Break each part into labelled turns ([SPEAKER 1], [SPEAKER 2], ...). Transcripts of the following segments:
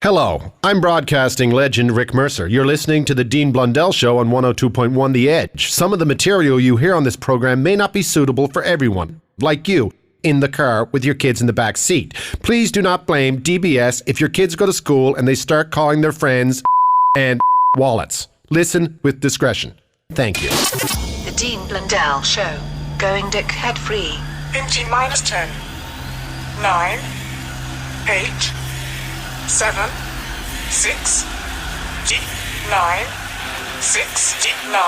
[SPEAKER 1] Hello, I'm broadcasting legend Rick Mercer. You're listening to the Dean Blundell Show on 102.1 The Edge. Some of the material you hear on this program may not be suitable for everyone, like you, in the car with your kids in the back seat. Please do not blame DBS if your kids go to school and they start calling their friends and wallets. Listen with discretion. Thank you.
[SPEAKER 2] The Dean Blundell Show. Going dick head free.
[SPEAKER 3] In T minus 10, 9, 8, 7, 6, D, 9, 6, D, 9,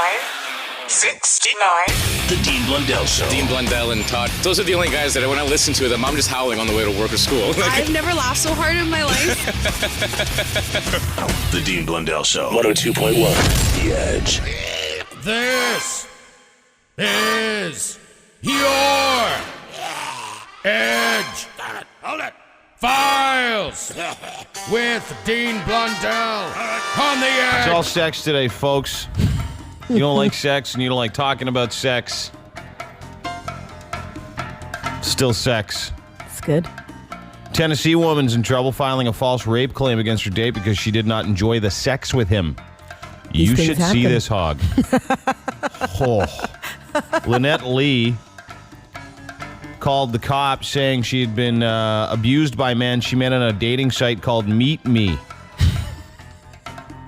[SPEAKER 3] 6, D, 9.
[SPEAKER 4] The Dean Blundell Show.
[SPEAKER 5] Dean Blundell and Todd. Those are the only guys that when I listen to them, I'm just howling on the way to work or school.
[SPEAKER 6] I've never laughed so hard in my life.
[SPEAKER 4] The Dean Blundell Show. 102.1 The Edge.
[SPEAKER 7] This is your Edge. Hold it. Files with Dean Blundell on the Edge.
[SPEAKER 8] It's all sex today, folks. You don't like sex and you don't like talking about sex. Still sex.
[SPEAKER 9] It's good.
[SPEAKER 8] Tennessee woman's in trouble filing a false rape claim against her date because she did not enjoy the sex with him. You should see this hog. Lynette Lee called the cops saying she had been abused by men she met on a dating site called Meet Me.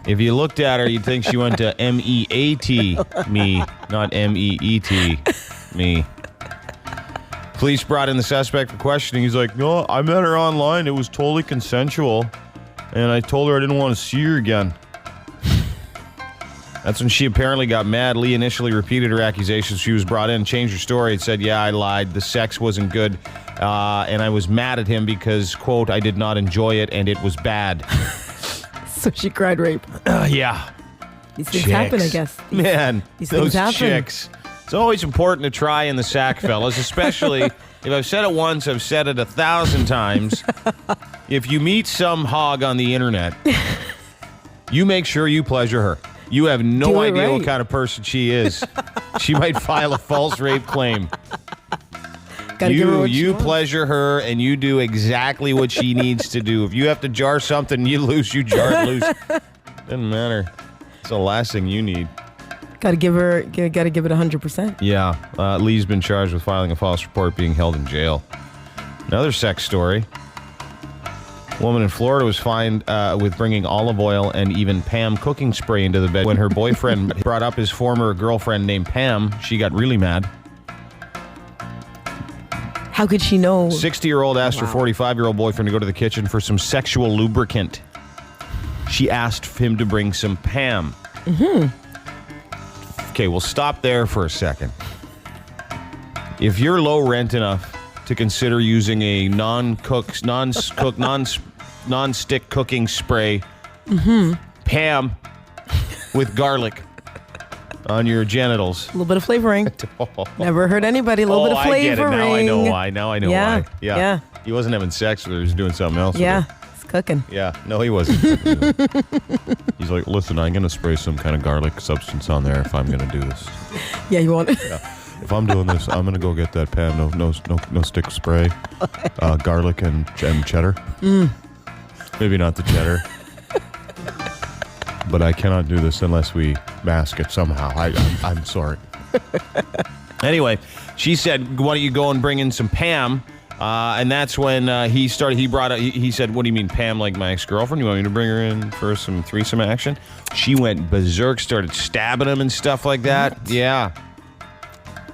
[SPEAKER 8] If you looked at her, you'd think she went to M-E-A-T, me, not M-E-E-T, me. Police brought in the suspect for questioning. He's like, no, I met her online. It was totally consensual. And I told her I didn't want to see her again. That's when she apparently got mad. Lee initially repeated her accusations. She was brought in, changed her story, and said, yeah, I lied. The sex wasn't good. And I was mad at him because, quote, I did not enjoy it and it was bad.
[SPEAKER 9] So she cried rape.
[SPEAKER 8] Yeah.
[SPEAKER 9] These things happen, I guess.
[SPEAKER 8] These those chicks. It's always important to try in the sack, fellas, especially if I've said it once, I've said it 1,000 times. If you meet some hog on the internet, you make sure you pleasure her. You have no idea what kind of person she is. She might file a false rape claim. You pleasure her, and you do exactly what she needs to do. If you have to jar something, you jar it loose. Doesn't matter. It's the last thing you need.
[SPEAKER 9] Gotta give it 100%.
[SPEAKER 8] Yeah. Lee's been charged with filing a false report, being held in jail. Another sex story. A woman in Florida was fined with bringing olive oil and even Pam cooking spray into the bed. When her boyfriend brought up his former girlfriend named Pam, she got really mad.
[SPEAKER 9] How could she know?
[SPEAKER 8] 60-year-old asked her 45-year-old boyfriend to go to the kitchen for some sexual lubricant. She asked him to bring some Pam. Mm-hmm. Okay, we'll stop there for a second. If you're low rent enough to consider using a non-stick cooking spray, Pam, with garlic on your genitals.
[SPEAKER 9] A little bit of flavoring. Never hurt anybody. A little bit of flavoring.
[SPEAKER 8] I get it. Now I know why. Why.
[SPEAKER 9] Yeah.
[SPEAKER 8] He wasn't having sex with her. He was doing something else.
[SPEAKER 9] Yeah. He's cooking.
[SPEAKER 8] Yeah. No, he wasn't. He's like, listen, I'm going to spray some kind of garlic substance on there if I'm going to do this.
[SPEAKER 9] Yeah, you want it?
[SPEAKER 8] Yeah. If I'm doing this, I'm going to go get that Pam no stick spray, garlic and cheddar. Maybe not the cheddar. But I cannot do this unless we mask it somehow. I'm sorry. Anyway, she said, why don't you go and bring in some Pam? And that's when he said, what do you mean Pam, like my ex-girlfriend? You want me to bring her in for some threesome action? She went berserk, started stabbing him and stuff like that. What? Yeah.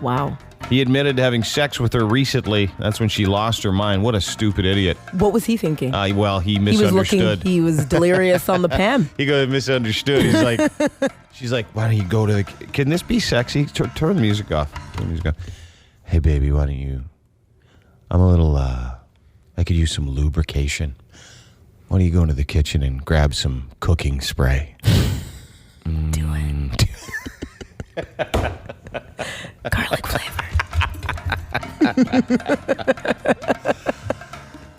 [SPEAKER 9] Wow.
[SPEAKER 8] He admitted to having sex with her recently. That's when she lost her mind. What a stupid idiot.
[SPEAKER 9] What was he thinking?
[SPEAKER 8] Well, he misunderstood.
[SPEAKER 9] He was delirious on the Pam.
[SPEAKER 8] He misunderstood. He's like, she's like, why don't you go to the, can this be sexy? Turn the music off. Hey, baby, why don't you, I'm a little, I could use some lubrication. Why don't you go into the kitchen and grab some cooking spray?
[SPEAKER 9] Do it. Garlic flavor.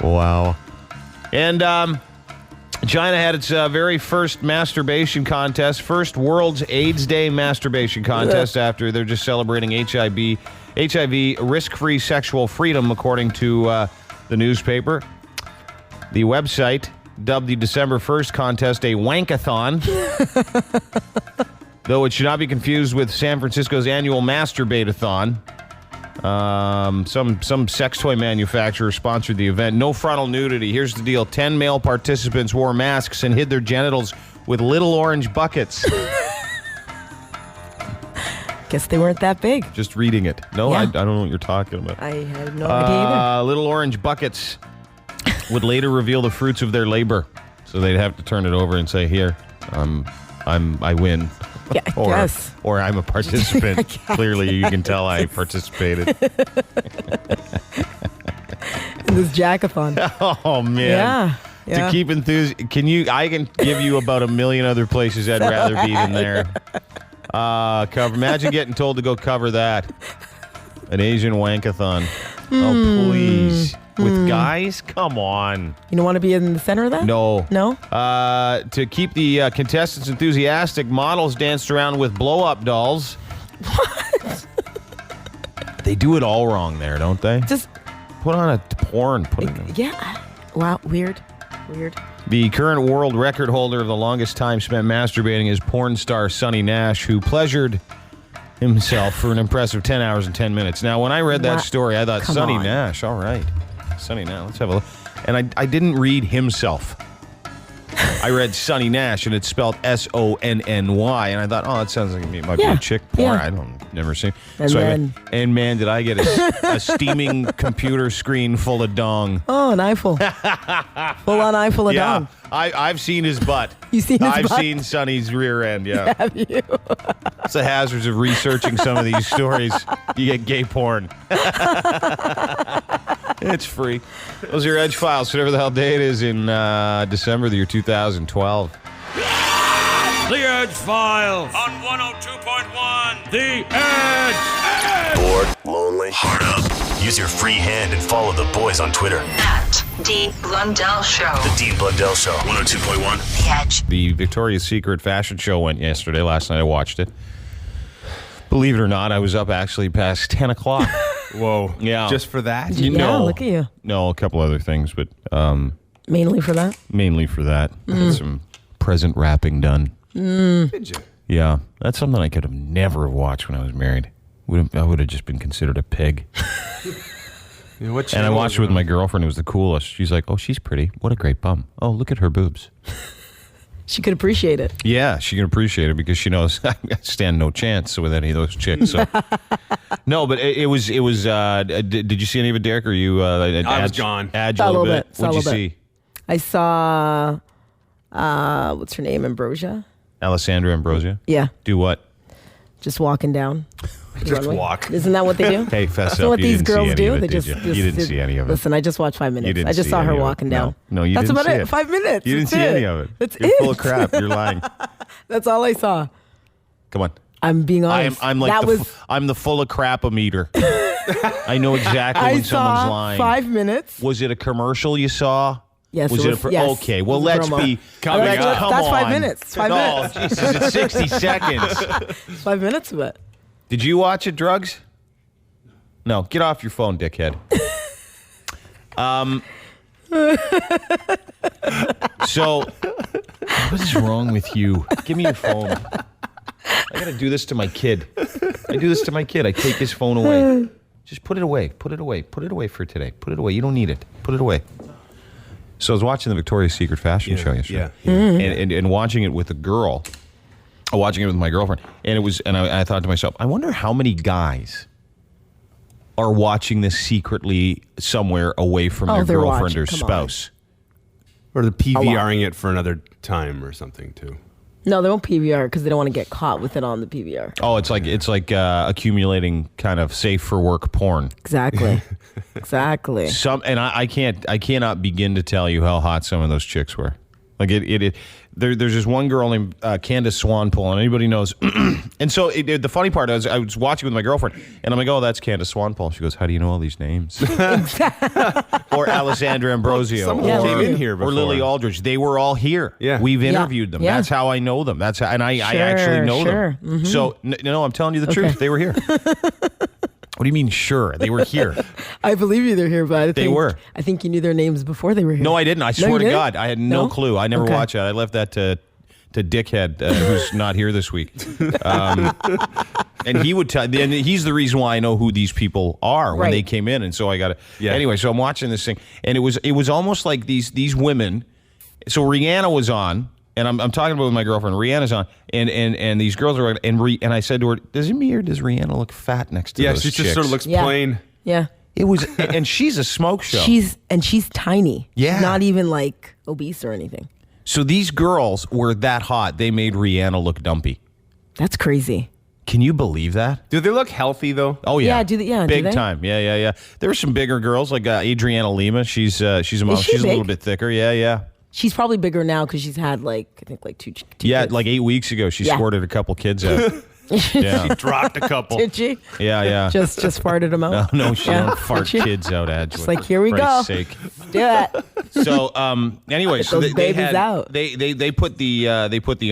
[SPEAKER 8] Wow. And China had its very first masturbation contest, first World's AIDS Day masturbation contest after they're just celebrating HIV risk-free sexual freedom, according to the newspaper. The website dubbed the December 1st contest a wankathon. Though it should not be confused with San Francisco's annual masturbate-a-thon. Some sex toy manufacturer sponsored the event. No frontal nudity. Here's the deal. 10 male participants wore masks and hid their genitals with little orange buckets.
[SPEAKER 9] Guess they weren't that big.
[SPEAKER 8] Just reading it. No,
[SPEAKER 9] Yeah.
[SPEAKER 8] I don't know what you're talking about.
[SPEAKER 9] I had no idea either.
[SPEAKER 8] Little orange buckets would later reveal the fruits of their labor. So they'd have to turn it over and say, here, I win.
[SPEAKER 9] Yeah, I guess.
[SPEAKER 8] Or I'm a participant. Clearly, you can tell I participated.
[SPEAKER 9] In this jackathon.
[SPEAKER 8] Oh, man.
[SPEAKER 9] Yeah.
[SPEAKER 8] To keep I can give you about a million other places I'd rather be than there. Imagine getting told to go cover that. An Asian wankathon. Oh, please. With guys? Come on.
[SPEAKER 9] You don't want to be in the center of that?
[SPEAKER 8] No.
[SPEAKER 9] No?
[SPEAKER 8] To keep the contestants enthusiastic, models danced around with blow-up dolls.
[SPEAKER 9] What?
[SPEAKER 8] They do it all wrong there, don't they?
[SPEAKER 9] Just
[SPEAKER 8] put on a porn.
[SPEAKER 9] Yeah. Wow. Weird.
[SPEAKER 8] The current world record holder of the longest time spent masturbating is porn star Sonny Nash, who pleasured himself for an impressive 10 hours and 10 minutes. Now, when I read that story, I thought, Sonny Nash, all right. Sonny Nash, let's have a look. And I didn't read himself. I read Sonny Nash, and it's spelled Sonny, and I thought, that sounds like it might be a chick porn. I never seen. And man, did I get a steaming computer screen full of dong.
[SPEAKER 9] Oh, an eyeful. Full on eyeful of dong.
[SPEAKER 8] I've seen his butt.
[SPEAKER 9] You seen his butt?
[SPEAKER 8] I've seen Sonny's rear end, yeah.
[SPEAKER 9] Have you?
[SPEAKER 8] It's the hazards of researching some of these stories. You get gay porn. It's free. Those are your Edgefiles, whatever the hell day it is in December, the year 2012.
[SPEAKER 7] The Edgefiles on 102.1 The Edge.
[SPEAKER 4] Bored, lonely, hard up. Use your free hand and follow the boys on Twitter.
[SPEAKER 2] At Dean Blundell Show.
[SPEAKER 4] The Dean Blundell Show, 102.1
[SPEAKER 2] The Edge.
[SPEAKER 8] The Victoria's Secret fashion show went yesterday. Last night I watched it. Believe it or not, I was up actually past 10 o'clock.
[SPEAKER 10] Whoa.
[SPEAKER 8] Yeah.
[SPEAKER 10] Just for that?
[SPEAKER 9] Look at you.
[SPEAKER 8] No, a couple other things, but
[SPEAKER 9] Mainly for that?
[SPEAKER 8] mainly for that. Had some present wrapping done.
[SPEAKER 10] Did you?
[SPEAKER 8] Yeah, that's something I could have never watched when I was married. I would have just been considered a pig.
[SPEAKER 10] What
[SPEAKER 8] And I watched it with my girlfriend. It was the coolest. She's like, oh, she's pretty. What a great bum. Oh, look at her boobs.
[SPEAKER 9] She could appreciate it.
[SPEAKER 8] Yeah, she can appreciate it because she knows I stand no chance with any of those chicks. So. No, but it was. Did you see any of it, Derek? Or you?
[SPEAKER 10] I was gone.
[SPEAKER 8] Edge
[SPEAKER 9] Saw
[SPEAKER 8] a little bit. What'd you see?
[SPEAKER 9] I saw, what's her name, Ambrosia?
[SPEAKER 8] Alessandra Ambrosia?
[SPEAKER 9] Yeah.
[SPEAKER 8] Do what?
[SPEAKER 9] Just walking down.
[SPEAKER 10] Just walk.
[SPEAKER 9] Isn't that what they do?
[SPEAKER 8] Hey, fess
[SPEAKER 9] Isn't
[SPEAKER 8] up.
[SPEAKER 9] what
[SPEAKER 8] You
[SPEAKER 9] these
[SPEAKER 8] didn't see
[SPEAKER 9] girls
[SPEAKER 8] any
[SPEAKER 9] do?
[SPEAKER 8] of it,
[SPEAKER 9] They
[SPEAKER 8] did
[SPEAKER 9] just
[SPEAKER 8] you? You didn't see any of it.
[SPEAKER 9] Listen, I just watched 5 minutes.
[SPEAKER 8] didn't
[SPEAKER 9] I just
[SPEAKER 8] see
[SPEAKER 9] saw her
[SPEAKER 8] any of it.
[SPEAKER 9] walking down.
[SPEAKER 8] No, you
[SPEAKER 9] That's
[SPEAKER 8] didn't
[SPEAKER 9] about
[SPEAKER 8] see
[SPEAKER 9] it.
[SPEAKER 8] it.
[SPEAKER 9] 5 minutes.
[SPEAKER 8] You didn't
[SPEAKER 9] That's
[SPEAKER 8] see
[SPEAKER 9] it.
[SPEAKER 8] any of it.
[SPEAKER 9] That's
[SPEAKER 8] You're
[SPEAKER 9] it.
[SPEAKER 8] full of crap. You're lying.
[SPEAKER 9] That's all I saw.
[SPEAKER 8] Come on.
[SPEAKER 9] I'm being honest.
[SPEAKER 8] I'm like I'm the full of crap-o-meter. I know exactly when someone's
[SPEAKER 9] saw
[SPEAKER 8] lying.
[SPEAKER 9] 5 minutes.
[SPEAKER 8] Was it a commercial you saw?
[SPEAKER 9] Yes,
[SPEAKER 8] Was
[SPEAKER 9] it
[SPEAKER 8] it
[SPEAKER 9] was.
[SPEAKER 8] a okay, well,
[SPEAKER 9] it was a
[SPEAKER 8] let's
[SPEAKER 9] promo.
[SPEAKER 8] be.
[SPEAKER 10] Coming
[SPEAKER 8] let's-
[SPEAKER 10] up.
[SPEAKER 8] Come
[SPEAKER 9] That's
[SPEAKER 8] on.
[SPEAKER 9] 5 minutes. It's 5 minutes.
[SPEAKER 8] Oh, Jesus, it's 60 seconds.
[SPEAKER 9] 5 minutes of it.
[SPEAKER 8] Did you watch it, Drugs? No, get off your phone, dickhead. So, what is wrong with you? Give me your phone. I gotta do this to my kid. I do this to my kid. I take his phone away. Just put it away. Put it away. Put it away for today. Put it away. You don't need it. Put it away. So I was watching the Victoria's Secret fashion show yesterday, and watching it with a girl, watching it with my girlfriend, and I thought to myself, I wonder how many guys are watching this secretly somewhere away from their
[SPEAKER 9] they're
[SPEAKER 8] girlfriend
[SPEAKER 9] watching.
[SPEAKER 8] or
[SPEAKER 9] Come
[SPEAKER 8] spouse.
[SPEAKER 10] Or the PVRing it for another time or something, too.
[SPEAKER 9] No, they won't PVR because they don't want to get caught with it on the PVR.
[SPEAKER 8] Oh, it's like accumulating kind of safe for work porn.
[SPEAKER 9] Exactly. Exactly.
[SPEAKER 8] I cannot begin to tell you how hot some of those chicks were. Like there's this one girl named Candace Swanpool, and anybody knows. And so the funny part is, I was watching with my girlfriend, and I'm like, "Oh, that's Candace Swanpool." She goes, "How do you know all these names?" Or Alessandra Ambrosio,
[SPEAKER 10] Some
[SPEAKER 8] or,
[SPEAKER 10] came in here before.
[SPEAKER 8] or Lily Aldridge. They were all here.
[SPEAKER 10] Yeah.
[SPEAKER 8] We've interviewed them.
[SPEAKER 9] Yeah.
[SPEAKER 8] That's how I know them. I actually know them.
[SPEAKER 9] Mm-hmm.
[SPEAKER 8] So no, I'm telling you the truth. They were here. What do you mean, sure? They were here.
[SPEAKER 9] I believe you they're here, but
[SPEAKER 8] They were.
[SPEAKER 9] I think you knew their names before they were here.
[SPEAKER 8] No, I didn't. I swear
[SPEAKER 9] you
[SPEAKER 8] to
[SPEAKER 9] didn't?
[SPEAKER 8] God, I had no clue. I never
[SPEAKER 9] Okay.
[SPEAKER 8] watched it. I left that to Dickhead, who's not here this week. And he would tell, and he's the reason why I know who these people are when they came in. And so I got to, anyway, so I'm watching this thing, and it was almost like these women. So Rihanna was on, and I'm talking about with my girlfriend. Rihanna's on, and these girls are, and I said to her, does Rihanna look fat next to those
[SPEAKER 10] she
[SPEAKER 8] chicks?
[SPEAKER 10] just sort of looks plain.
[SPEAKER 9] Yeah.
[SPEAKER 8] It was, and she's a smoke show.
[SPEAKER 9] She's tiny.
[SPEAKER 8] Yeah.
[SPEAKER 9] She's not even like obese or anything.
[SPEAKER 8] So these girls were that hot, they made Rihanna look dumpy.
[SPEAKER 9] That's crazy.
[SPEAKER 8] Can you believe that?
[SPEAKER 10] Do they look healthy though?
[SPEAKER 8] Oh yeah,
[SPEAKER 9] do
[SPEAKER 8] big
[SPEAKER 9] they?
[SPEAKER 8] time. Yeah. There were some bigger girls like Adriana Lima. She's a mom.
[SPEAKER 9] she
[SPEAKER 8] She's a
[SPEAKER 9] big?
[SPEAKER 8] little bit thicker. Yeah.
[SPEAKER 9] She's probably bigger now because she's had two
[SPEAKER 8] Yeah,
[SPEAKER 9] kids.
[SPEAKER 8] like 8 weeks ago, she squirted a couple kids out. Yeah.
[SPEAKER 10] She dropped a couple.
[SPEAKER 9] Did she?
[SPEAKER 8] Yeah.
[SPEAKER 9] Just farted them out?
[SPEAKER 8] No, she
[SPEAKER 9] Yeah.
[SPEAKER 8] don't fart
[SPEAKER 9] Did she?
[SPEAKER 8] kids out, Edge.
[SPEAKER 9] Just like, here we go.
[SPEAKER 8] Christ's sake.
[SPEAKER 9] Do it.
[SPEAKER 8] So anyway, so
[SPEAKER 9] those
[SPEAKER 8] they
[SPEAKER 9] babies
[SPEAKER 8] had,
[SPEAKER 9] out.
[SPEAKER 8] They put the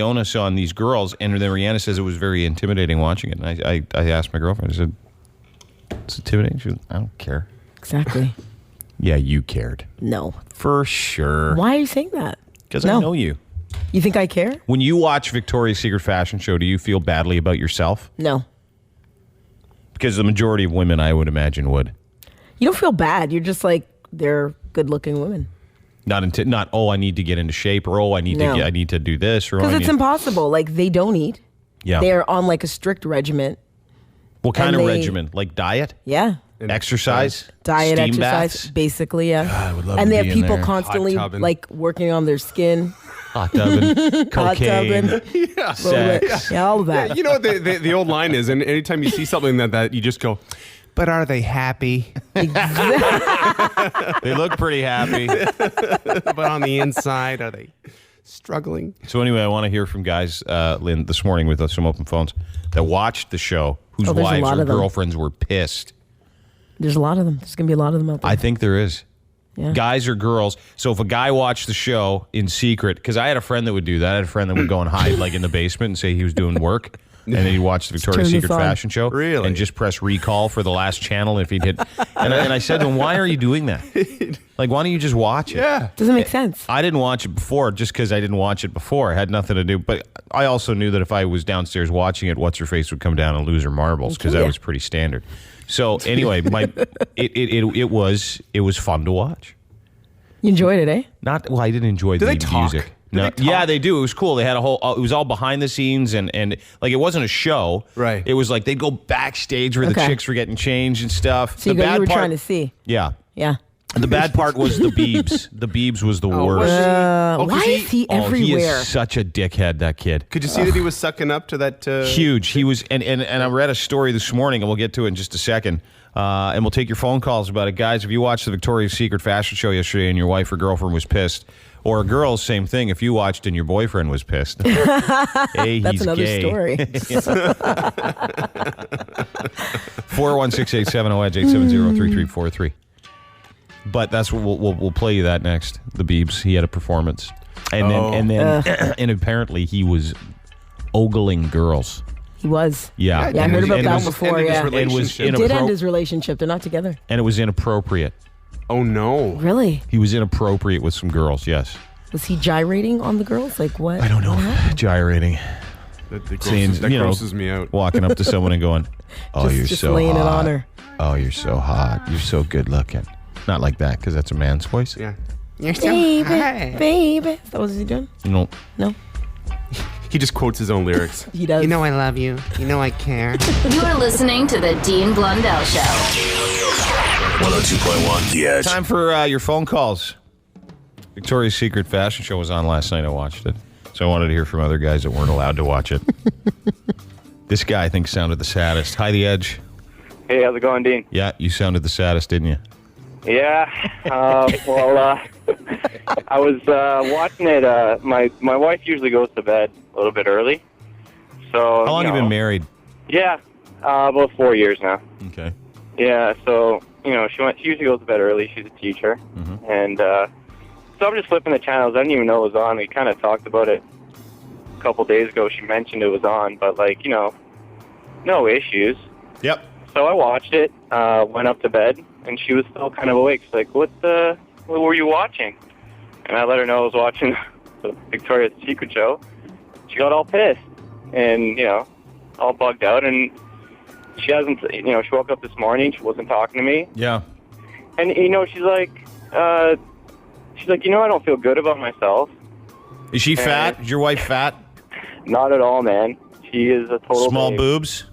[SPEAKER 8] onus on these girls, and then Rihanna says it was very intimidating watching it. And I asked my girlfriend, I said, "It's intimidating." She goes, "I don't care."
[SPEAKER 9] Exactly.
[SPEAKER 8] Yeah, you cared
[SPEAKER 9] No.
[SPEAKER 8] for sure.
[SPEAKER 9] Why are you saying that?
[SPEAKER 8] Because I know you.
[SPEAKER 9] You think I care?
[SPEAKER 8] When you watch Victoria's Secret fashion show, do you feel badly about yourself?
[SPEAKER 9] No.
[SPEAKER 8] Because the majority of women, I would imagine, would.
[SPEAKER 9] You don't feel bad. You're just like, they're good-looking women.
[SPEAKER 8] Not I need to get into shape, or I need to do this, or
[SPEAKER 9] Because it's impossible. Like, they don't eat.
[SPEAKER 8] Yeah.
[SPEAKER 9] They're on like a strict regimen.
[SPEAKER 8] What kind
[SPEAKER 9] and
[SPEAKER 8] of
[SPEAKER 9] they-
[SPEAKER 8] regimen? Like diet?
[SPEAKER 9] Yeah.
[SPEAKER 8] Exercise?
[SPEAKER 9] Diet,
[SPEAKER 8] Steam
[SPEAKER 9] exercise,
[SPEAKER 8] baths?
[SPEAKER 9] basically, yeah.
[SPEAKER 8] God, I would love
[SPEAKER 9] and
[SPEAKER 8] to
[SPEAKER 9] they
[SPEAKER 8] be
[SPEAKER 9] have
[SPEAKER 8] in
[SPEAKER 9] people
[SPEAKER 8] there.
[SPEAKER 9] constantly
[SPEAKER 10] Hot tubbing.
[SPEAKER 9] like working on their skin.
[SPEAKER 8] Hot tubbing, cocaine, sex.
[SPEAKER 9] Yeah, all of that.
[SPEAKER 10] You know what the old line is, and anytime you see something that you just go, but are they happy?
[SPEAKER 8] They look pretty happy.
[SPEAKER 10] But on the inside, are they struggling?
[SPEAKER 8] So anyway, I want to hear from guys, Lynn, this morning with some open phones that watched the show, whose
[SPEAKER 9] there's a
[SPEAKER 8] wives
[SPEAKER 9] lot
[SPEAKER 8] or
[SPEAKER 9] of them.
[SPEAKER 8] girlfriends were pissed.
[SPEAKER 9] There's a lot of them. There's going to be a lot of them out there.
[SPEAKER 8] I think there is.
[SPEAKER 9] Yeah.
[SPEAKER 8] Guys or girls. So if a guy watched the show in secret, because I had a friend that would do that. I had a friend that would go and hide like in the basement and say he was doing work. And then he'd watch the Victoria's
[SPEAKER 9] turn this
[SPEAKER 8] Secret
[SPEAKER 9] on.
[SPEAKER 8] fashion show.
[SPEAKER 10] Really?
[SPEAKER 8] And just press recall for the last channel if he'd hit. And I said to him, why are you doing that? Like, why don't you just watch it?
[SPEAKER 10] Yeah.
[SPEAKER 9] Doesn't make sense.
[SPEAKER 8] I didn't watch it before just because I didn't watch it before. It had nothing to do. But I also knew that if I was downstairs watching it, What's-Her-Face would come down and lose her marbles because that was pretty standard. So anyway, it was fun to watch.
[SPEAKER 9] You enjoyed it, eh?
[SPEAKER 8] I didn't enjoy the
[SPEAKER 10] they talk?
[SPEAKER 8] music.
[SPEAKER 10] Do
[SPEAKER 8] No,
[SPEAKER 10] they talk?
[SPEAKER 8] yeah, they do. It was cool. They had a whole. It was all behind the scenes, and like it wasn't a show.
[SPEAKER 10] Right.
[SPEAKER 8] It was like they'd go backstage where the
[SPEAKER 9] Okay.
[SPEAKER 8] chicks were getting changed and stuff.
[SPEAKER 9] So you were trying to see.
[SPEAKER 8] Yeah.
[SPEAKER 9] Yeah.
[SPEAKER 8] The bad part was the Biebs. The Biebs was the worst.
[SPEAKER 9] Why is he everywhere?
[SPEAKER 8] He is such a dickhead, that kid.
[SPEAKER 10] Could you see that he was sucking up to that?
[SPEAKER 8] Huge. He was, and I read a story this morning, and we'll get to it in just a second. And we'll take your phone calls about it. Guys, if you watched the Victoria's Secret fashion show yesterday and your wife or girlfriend was pissed, or a girl, same thing, if you watched and your boyfriend was pissed. Hey,
[SPEAKER 9] That's
[SPEAKER 8] he's
[SPEAKER 9] another
[SPEAKER 8] gay.
[SPEAKER 9] story.
[SPEAKER 8] 416-870-EDGE, 870-3343. But that's what we'll play you that next. The Biebs, he had a performance. And then and apparently he was ogling girls.
[SPEAKER 9] He was.
[SPEAKER 8] Yeah.
[SPEAKER 9] Yeah, I heard about
[SPEAKER 8] And it
[SPEAKER 9] that
[SPEAKER 8] was-
[SPEAKER 9] before,
[SPEAKER 10] ended his
[SPEAKER 9] yeah.
[SPEAKER 8] It was
[SPEAKER 10] relationship.
[SPEAKER 9] He did end his relationship. They're not together.
[SPEAKER 8] and it was inappropriate.
[SPEAKER 10] Oh no!
[SPEAKER 9] Really?
[SPEAKER 8] He was inappropriate with some girls, yes.
[SPEAKER 9] Was he gyrating on the girls? Like what?
[SPEAKER 8] I don't know.
[SPEAKER 9] What happened?
[SPEAKER 8] Gyrating.
[SPEAKER 10] That
[SPEAKER 8] Seeing,
[SPEAKER 10] grosses me out.
[SPEAKER 8] Walking up to someone and going, oh, you're
[SPEAKER 9] just
[SPEAKER 8] so
[SPEAKER 9] laying
[SPEAKER 8] hot.
[SPEAKER 9] it on her.
[SPEAKER 8] Oh, you're so hot. You're so good looking. Not like that, because that's a man's voice.
[SPEAKER 10] Yeah.
[SPEAKER 9] Baby. Is that what he's doing?
[SPEAKER 8] No.
[SPEAKER 9] No.
[SPEAKER 10] He just quotes his own lyrics.
[SPEAKER 9] He does.
[SPEAKER 11] You know I love you. You know I care.
[SPEAKER 12] You are listening to the Dean Blundell Show.
[SPEAKER 4] 102.1 The Edge.
[SPEAKER 8] Time for your phone calls. Victoria's Secret fashion show was on last night. I watched it. So I wanted to hear from other guys that weren't allowed to watch it. This guy, I think, sounded the saddest. Hi, The Edge.
[SPEAKER 13] Hey, how's it going, Dean?
[SPEAKER 8] Yeah, you sounded the saddest, didn't you?
[SPEAKER 13] Yeah. I was watching it. My wife usually goes to bed a little bit early. So
[SPEAKER 8] How long have you been married?
[SPEAKER 13] Yeah, about 4 years now.
[SPEAKER 8] Okay.
[SPEAKER 13] Yeah, so she usually goes to bed early. She's a teacher, and so I'm just flipping the channels. I didn't even know it was on. We kind of talked about it a couple days ago. She mentioned it was on, but no issues.
[SPEAKER 8] Yep.
[SPEAKER 13] So I watched it, went up to bed, and she was still kind of awake. She's like, what were you watching? And I let her know I was watching the Victoria's Secret show. She got all pissed and, all bugged out. And she hasn't, she woke up this morning. She wasn't talking to me.
[SPEAKER 8] Yeah.
[SPEAKER 13] And, she's like, I don't feel good about myself.
[SPEAKER 8] Is she fat? Is your wife fat?
[SPEAKER 13] Not at all, man. She is a total
[SPEAKER 8] small
[SPEAKER 13] babe.
[SPEAKER 8] boobs?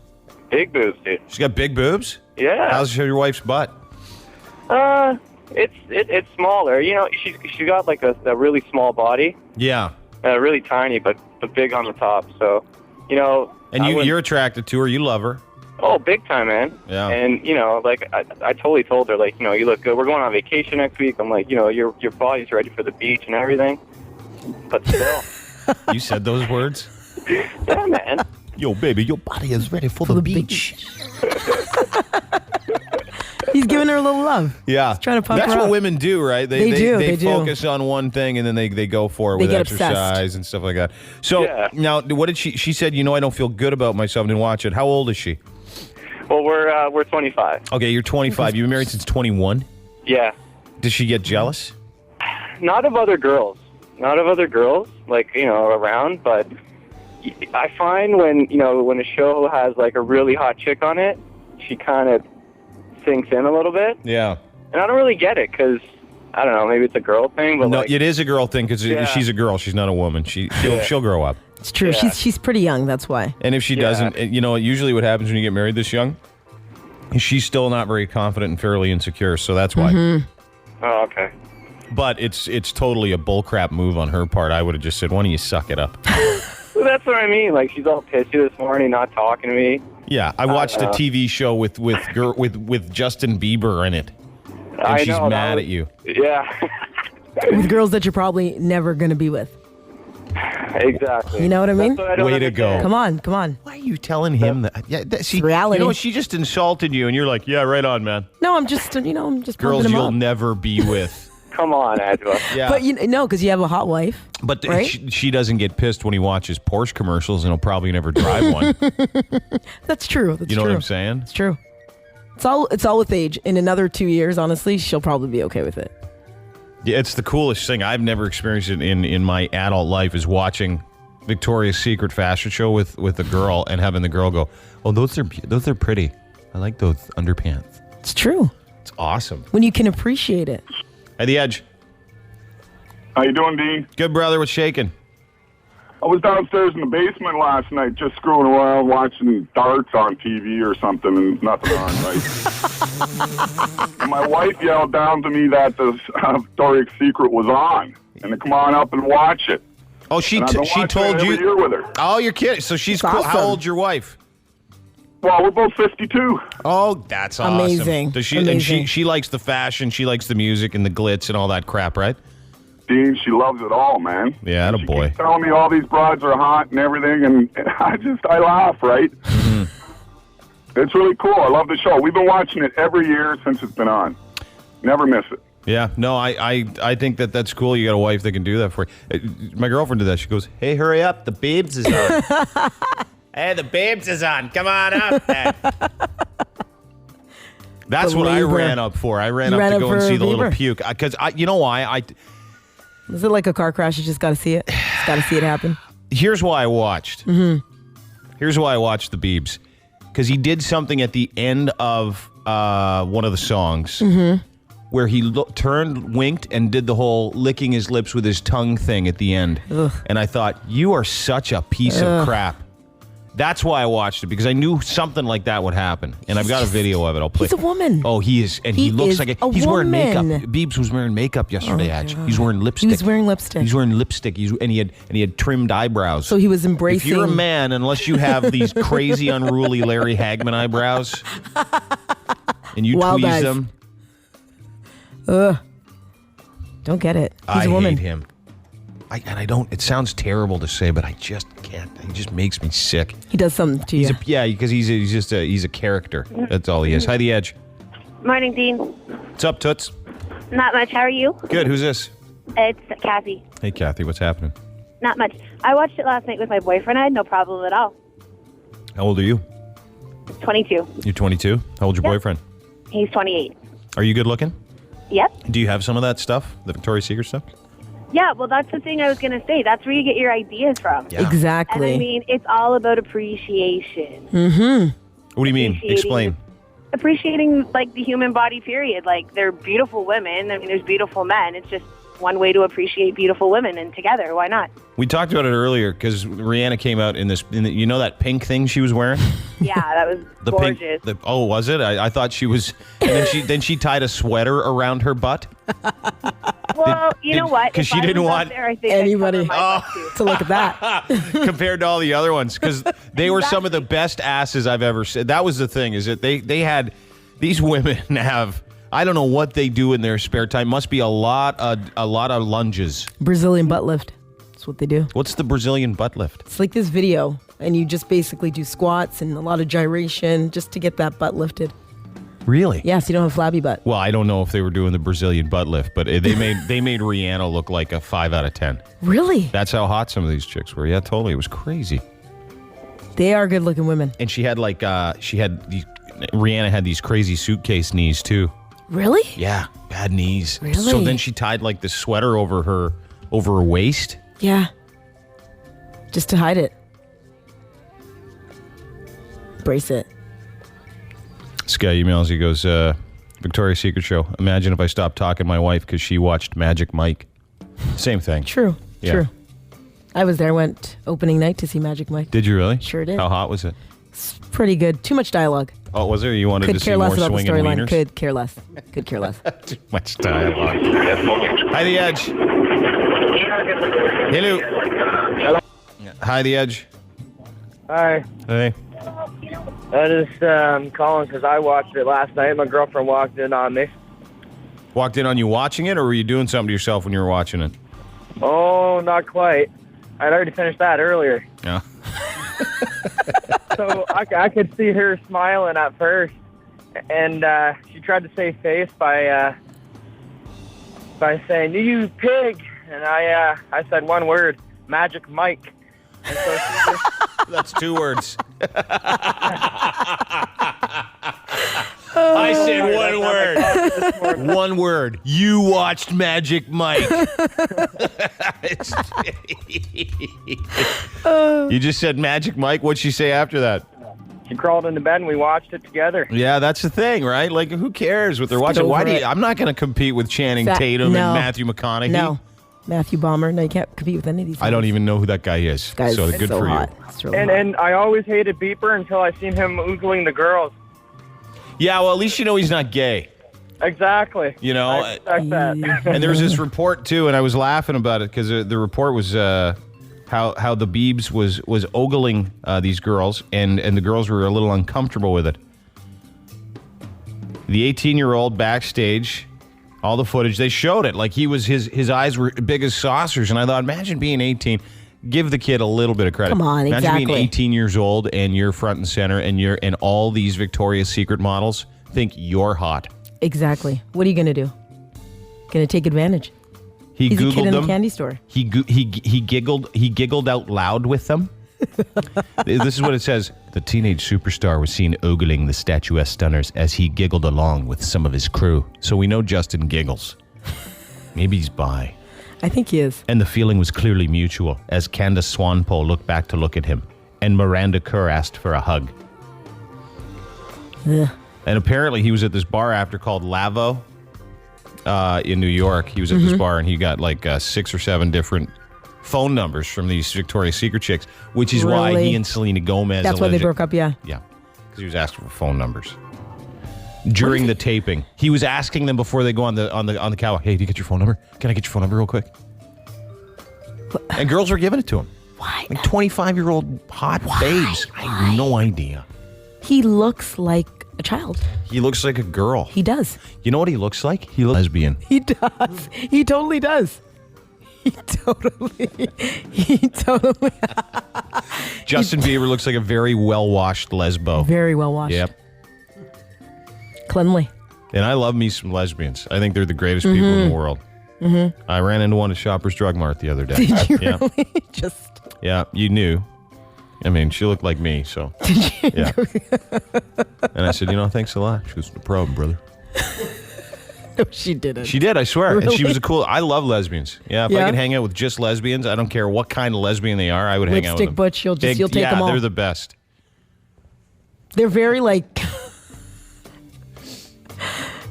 [SPEAKER 13] Big boobs, dude.
[SPEAKER 8] She's got big boobs?
[SPEAKER 13] Yeah.
[SPEAKER 8] How's your wife's butt?
[SPEAKER 13] It's smaller. She got like a really small body.
[SPEAKER 8] Yeah.
[SPEAKER 13] Really tiny, but big on the top. So,
[SPEAKER 8] And you're attracted to her. You love her.
[SPEAKER 13] Oh, big time, man.
[SPEAKER 8] Yeah.
[SPEAKER 13] And, I totally told her, you look good. We're going on vacation next week. I'm like, your body's ready for the beach and everything. But still.
[SPEAKER 8] You said those words?
[SPEAKER 13] Yeah, man.
[SPEAKER 8] Yo, baby, your body is ready for the beach.
[SPEAKER 9] He's giving her a little love.
[SPEAKER 8] Yeah.
[SPEAKER 9] He's trying to pump
[SPEAKER 8] That's
[SPEAKER 9] her
[SPEAKER 8] what
[SPEAKER 9] up.
[SPEAKER 8] women do, right?
[SPEAKER 9] They do.
[SPEAKER 8] They focus on one thing and then they go for it
[SPEAKER 9] They
[SPEAKER 8] with
[SPEAKER 9] get
[SPEAKER 8] exercise
[SPEAKER 9] obsessed.
[SPEAKER 8] and stuff like that. So now, what did she said, I don't feel good about myself, didn't watch it. How old is she?
[SPEAKER 13] Well, we're 25.
[SPEAKER 8] Okay, you're 25. You've been married since 21?
[SPEAKER 13] Yeah.
[SPEAKER 8] Does she get jealous?
[SPEAKER 13] Not of other girls, around, but I find when a show has like a really hot chick on it, she kind of sinks in a little bit.
[SPEAKER 8] Yeah.
[SPEAKER 13] And I don't really get it because, I don't know, maybe it's a girl thing, but
[SPEAKER 8] No, it is a girl thing because
[SPEAKER 13] Yeah.
[SPEAKER 8] she's a girl. She's not a woman. She'll grow up.
[SPEAKER 9] It's true.
[SPEAKER 13] Yeah.
[SPEAKER 9] She's pretty young. That's why.
[SPEAKER 8] And if she doesn't, usually what happens when you get married this young, is she's still not very confident and fairly insecure. So that's why.
[SPEAKER 9] Mm-hmm.
[SPEAKER 13] Oh, okay.
[SPEAKER 8] But it's totally a bullcrap move on her part. I would have just said, why don't you suck it up?
[SPEAKER 13] Well, that's what I mean. Like, she's all pissy this morning, not talking to me.
[SPEAKER 8] Yeah, I watched a TV show with Justin Bieber in it. And she's mad at you.
[SPEAKER 13] Yeah.
[SPEAKER 9] With girls that you're probably never going to be with.
[SPEAKER 13] Exactly.
[SPEAKER 9] You know what I mean?
[SPEAKER 8] Way to go.
[SPEAKER 9] Come on.
[SPEAKER 8] Why are you telling him that? Yeah, see,
[SPEAKER 9] reality.
[SPEAKER 8] She just insulted you, and you're like, yeah, right on, man.
[SPEAKER 9] No, I'm just pumping
[SPEAKER 8] Girls
[SPEAKER 9] him
[SPEAKER 8] you'll
[SPEAKER 9] up.
[SPEAKER 8] never be with.
[SPEAKER 13] Come on, Angela.
[SPEAKER 8] Yeah.
[SPEAKER 9] But because you have a hot wife.
[SPEAKER 8] But
[SPEAKER 9] right?
[SPEAKER 8] she doesn't get pissed when he watches Porsche commercials, and he'll probably never drive one.
[SPEAKER 9] That's true.
[SPEAKER 8] You know what I'm saying?
[SPEAKER 9] It's true. It's all with age. In another 2 years, honestly, she'll probably be okay with it.
[SPEAKER 8] Yeah, it's the coolest thing. I've never experienced it in my adult life is watching Victoria's Secret fashion show with a girl and having the girl go, "Oh, those are pretty. I like those underpants."
[SPEAKER 9] It's true.
[SPEAKER 8] It's awesome.
[SPEAKER 9] When you can appreciate it.
[SPEAKER 8] Hey, The Edge.
[SPEAKER 14] How you doing, Dean?
[SPEAKER 8] Good, brother. What's shaking?
[SPEAKER 14] I was downstairs in the basement last night just screwing around watching darts on TV or something, and nothing on, right? And my wife yelled down to me that the Victoria's Secret was on, and to come on up and watch it.
[SPEAKER 8] Oh, she
[SPEAKER 14] And I've been watching
[SPEAKER 8] told
[SPEAKER 14] it every
[SPEAKER 8] you.
[SPEAKER 14] year with her.
[SPEAKER 8] Oh, you're kidding. So she's cool.
[SPEAKER 9] awesome.
[SPEAKER 8] How old's your wife?
[SPEAKER 14] Well, we're both 52.
[SPEAKER 8] Oh, that's awesome.
[SPEAKER 9] Amazing.
[SPEAKER 8] Does she,
[SPEAKER 9] Amazing.
[SPEAKER 8] And she likes the fashion, she likes the music and the glitz and all that crap, right?
[SPEAKER 14] Dean, she loves it all, man.
[SPEAKER 8] Yeah, atta boy.
[SPEAKER 14] She's telling me all these broads are hot and everything, and I laugh, right?
[SPEAKER 8] Mm-hmm.
[SPEAKER 14] It's really cool. I love the show. We've been watching it every year since it's been on. Never miss it.
[SPEAKER 8] Yeah, no, I think that's cool. You got a wife that can do that for you. My girlfriend did that. She goes, "Hey, hurry up. The babes is on." Hey, the babes is on. Come on up, man. That's what I ran up for. I ran up to go and see the little puke. Because, you know why?
[SPEAKER 9] Is it like a car crash? You just got to see it? Just got to see it happen?
[SPEAKER 8] Here's why I watched.
[SPEAKER 9] Mm-hmm.
[SPEAKER 8] Here's why I watched the Biebs. Because he did something at the end of one of the songs where he turned, winked, and did the whole licking his lips with his tongue thing at the end.
[SPEAKER 9] Ugh.
[SPEAKER 8] And I thought, you are such a piece of crap. That's why I watched it, because I knew something like that would happen. And I've got a video of it. I'll play.
[SPEAKER 9] He's a woman.
[SPEAKER 8] Oh, he is. And he looks like he's wearing makeup.
[SPEAKER 9] woman.
[SPEAKER 8] Biebs was wearing makeup yesterday, actually. He's wearing lipstick.
[SPEAKER 9] He was wearing lipstick.
[SPEAKER 8] He's wearing lipstick. And he had trimmed eyebrows.
[SPEAKER 9] So he was embracing.
[SPEAKER 8] If you're a man, unless you have these crazy, unruly Larry Hagman eyebrows, and you
[SPEAKER 9] Wild
[SPEAKER 8] tweeze
[SPEAKER 9] eyes.
[SPEAKER 8] them,
[SPEAKER 9] Don't get it. He's
[SPEAKER 8] I
[SPEAKER 9] a woman.
[SPEAKER 8] hate him. I don't. It sounds terrible to say, but I just can't. He just makes me sick.
[SPEAKER 9] He does something to you.
[SPEAKER 8] Because he's a character. That's all he is. Hi, The Edge.
[SPEAKER 15] Morning, Dean.
[SPEAKER 8] What's up, Toots?
[SPEAKER 15] Not much. How are you?
[SPEAKER 8] Good. Who's this?
[SPEAKER 15] It's Kathy.
[SPEAKER 8] Hey, Kathy. What's happening?
[SPEAKER 15] Not much. I watched it last night with my boyfriend. I had no problem at all.
[SPEAKER 8] How old are you?
[SPEAKER 15] 22.
[SPEAKER 8] You're 22? How old's your boyfriend?
[SPEAKER 15] He's 28.
[SPEAKER 8] Are you good looking?
[SPEAKER 15] Yep.
[SPEAKER 8] Do you have some of that stuff? The Victoria's Secret stuff?
[SPEAKER 15] Yeah, well, that's the thing I was going to say. That's where you get your ideas from.
[SPEAKER 8] Yeah.
[SPEAKER 9] Exactly.
[SPEAKER 15] And I mean, it's all about appreciation.
[SPEAKER 9] Mm-hmm.
[SPEAKER 8] What do you mean? Explain.
[SPEAKER 15] Appreciating, like, the human body, period. Like, they're beautiful women. I mean, there's beautiful men. It's just one way to appreciate beautiful women, and together, why not?
[SPEAKER 8] We talked about it earlier because Rihanna came out in this, you know that pink thing she was wearing?
[SPEAKER 15] Yeah, that was gorgeous.
[SPEAKER 8] Oh, was it? I thought she was, and then she tied a sweater around her butt.
[SPEAKER 15] Well, you know what?
[SPEAKER 8] Because she didn't want
[SPEAKER 9] anybody to look at that.
[SPEAKER 8] compared to all the other ones, because they were some of the best asses I've ever seen. That was the thing, is that they had, these women have, I don't know what they do in their spare time. Must be a lot of lunges.
[SPEAKER 9] Brazilian butt lift. That's what they do.
[SPEAKER 8] What's the Brazilian butt lift?
[SPEAKER 9] It's like this video, and you just basically do squats and a lot of gyration just to get that butt lifted.
[SPEAKER 8] Really?
[SPEAKER 9] Yes, you don't have a flabby butt.
[SPEAKER 8] Well, I don't know if they were doing the Brazilian butt lift, but they made Rihanna look like a 5 out of 10.
[SPEAKER 9] Really?
[SPEAKER 8] That's how hot some of these chicks were. Yeah, totally. It was crazy.
[SPEAKER 9] They are good-looking women.
[SPEAKER 8] And she had Rihanna had these crazy suitcase knees too.
[SPEAKER 9] Really?
[SPEAKER 8] Yeah, bad knees.
[SPEAKER 9] Really?
[SPEAKER 8] So then she tied like this sweater over her waist.
[SPEAKER 9] Yeah. Just to hide it. Brace it.
[SPEAKER 8] This guy emails, he goes, Victoria's Secret show. Imagine if I stopped talking to my wife because she watched Magic Mike. Same thing.
[SPEAKER 9] True.
[SPEAKER 8] Yeah.
[SPEAKER 9] True. I was there, went opening night to see Magic Mike.
[SPEAKER 8] Did you really?
[SPEAKER 9] Sure did.
[SPEAKER 8] How hot was it?
[SPEAKER 9] It's pretty good. Too much dialogue.
[SPEAKER 8] Oh, was there? You wanted
[SPEAKER 9] Could
[SPEAKER 8] to see
[SPEAKER 9] care
[SPEAKER 8] more
[SPEAKER 9] less about the
[SPEAKER 8] swinging
[SPEAKER 9] storyline.
[SPEAKER 8] wieners?
[SPEAKER 9] Could care less. Could care less.
[SPEAKER 8] Too much dialogue. Hi, The Edge. Hello. Hi, The Edge.
[SPEAKER 16] Hi.
[SPEAKER 8] Hey.
[SPEAKER 16] I just calling because I watched it last night. My girlfriend walked in on me.
[SPEAKER 8] Walked in on you watching it, or were you doing something to yourself when you were watching it?
[SPEAKER 16] Oh, not quite. I'd already finished that earlier.
[SPEAKER 8] Yeah.
[SPEAKER 16] So I could see her smiling at first, and she tried to save face by saying, "You pig," and I said one word, "Magic Mike." And so she just,
[SPEAKER 8] that's 2 words. I said one word. One word. You watched Magic Mike. You just said Magic Mike. What'd she say after that?
[SPEAKER 16] She crawled into bed and we watched it together.
[SPEAKER 8] Yeah, that's the thing, right? Like, who cares what they're watching? Why do you? I'm not going to compete with Channing Tatum and Matthew McConaughey.
[SPEAKER 9] No. Matthew Bomber. No, you can't compete with any of these guys.
[SPEAKER 8] I don't even know who that guy is.
[SPEAKER 9] This guy's
[SPEAKER 8] so good
[SPEAKER 9] so
[SPEAKER 8] for
[SPEAKER 9] hot.
[SPEAKER 8] you.
[SPEAKER 9] It's really
[SPEAKER 16] And I always hated Beeper until I seen him oogling the girls.
[SPEAKER 8] Yeah, well, at least you know he's not gay.
[SPEAKER 16] Exactly.
[SPEAKER 8] You know?
[SPEAKER 16] I expect that.
[SPEAKER 8] And there was this report, too, and I was laughing about it because the report was how the Biebs was ogling these girls, and the girls were a little uncomfortable with it. The 18-year-old backstage, all the footage, they showed it. Like, his eyes were big as saucers, and I thought, imagine being 18. Give the kid a little bit of credit.
[SPEAKER 9] Come on,
[SPEAKER 8] imagine
[SPEAKER 9] exactly.
[SPEAKER 8] being 18 years old, and you're front and center, and all these Victoria's Secret models think you're hot.
[SPEAKER 9] Exactly. What are you going to do? Going to take advantage.
[SPEAKER 8] He's
[SPEAKER 9] a
[SPEAKER 8] Googled
[SPEAKER 9] kid in
[SPEAKER 8] them.
[SPEAKER 9] the candy store.
[SPEAKER 8] He giggled out loud with them. This is what it says. The teenage superstar was seen ogling the statuesque stunners as he giggled along with some of his crew. So we know Justin giggles. Maybe he's bi.
[SPEAKER 9] I think he is.
[SPEAKER 8] And the feeling was clearly mutual as Candace Swanpoel looked back to look at him, and Miranda Kerr asked for a hug.
[SPEAKER 9] Ugh.
[SPEAKER 8] And apparently he was at this bar after called Lavo in New York. He was at this bar, and he got like 6 or 7 different phone numbers from these Victoria's Secret chicks, which is why he and Selena Gomez.
[SPEAKER 9] That's why they broke up, yeah.
[SPEAKER 8] Yeah, because he was asking for phone numbers during the taping. He was asking them before they go on the cow. Hey, do you get your phone number? Can I get your phone number real quick? And girls were giving it to him.
[SPEAKER 9] Why?
[SPEAKER 8] Like 25-year-old hot babes. I have no idea.
[SPEAKER 9] He looks like a child.
[SPEAKER 8] He looks like a girl.
[SPEAKER 9] He does.
[SPEAKER 8] You know what he looks like? He looks lesbian.
[SPEAKER 9] He does. He totally does. He totally.
[SPEAKER 8] Justin Bieber looks like a very well-washed lesbo.
[SPEAKER 9] Very well washed.
[SPEAKER 8] Yep.
[SPEAKER 9] Cleanly.
[SPEAKER 8] And I love me some lesbians. I think they're the greatest people in the world. Mm-hmm. I ran into one at Shoppers Drug Mart the other day.
[SPEAKER 9] Did you
[SPEAKER 8] yeah.
[SPEAKER 9] really? Just.
[SPEAKER 8] Yeah, you knew. I mean, she looked like me, so. Yeah. And I said, thanks a lot. She goes, no problem, brother.
[SPEAKER 9] No, she didn't.
[SPEAKER 8] She did, I swear.
[SPEAKER 9] Really?
[SPEAKER 8] And she was I love lesbians. Yeah, if I could hang out with just lesbians, I don't care what kind of lesbian they are, I would hang out with them.
[SPEAKER 9] Lipstick butch, you'll take them all.
[SPEAKER 8] Yeah, they're the best.
[SPEAKER 9] They're very,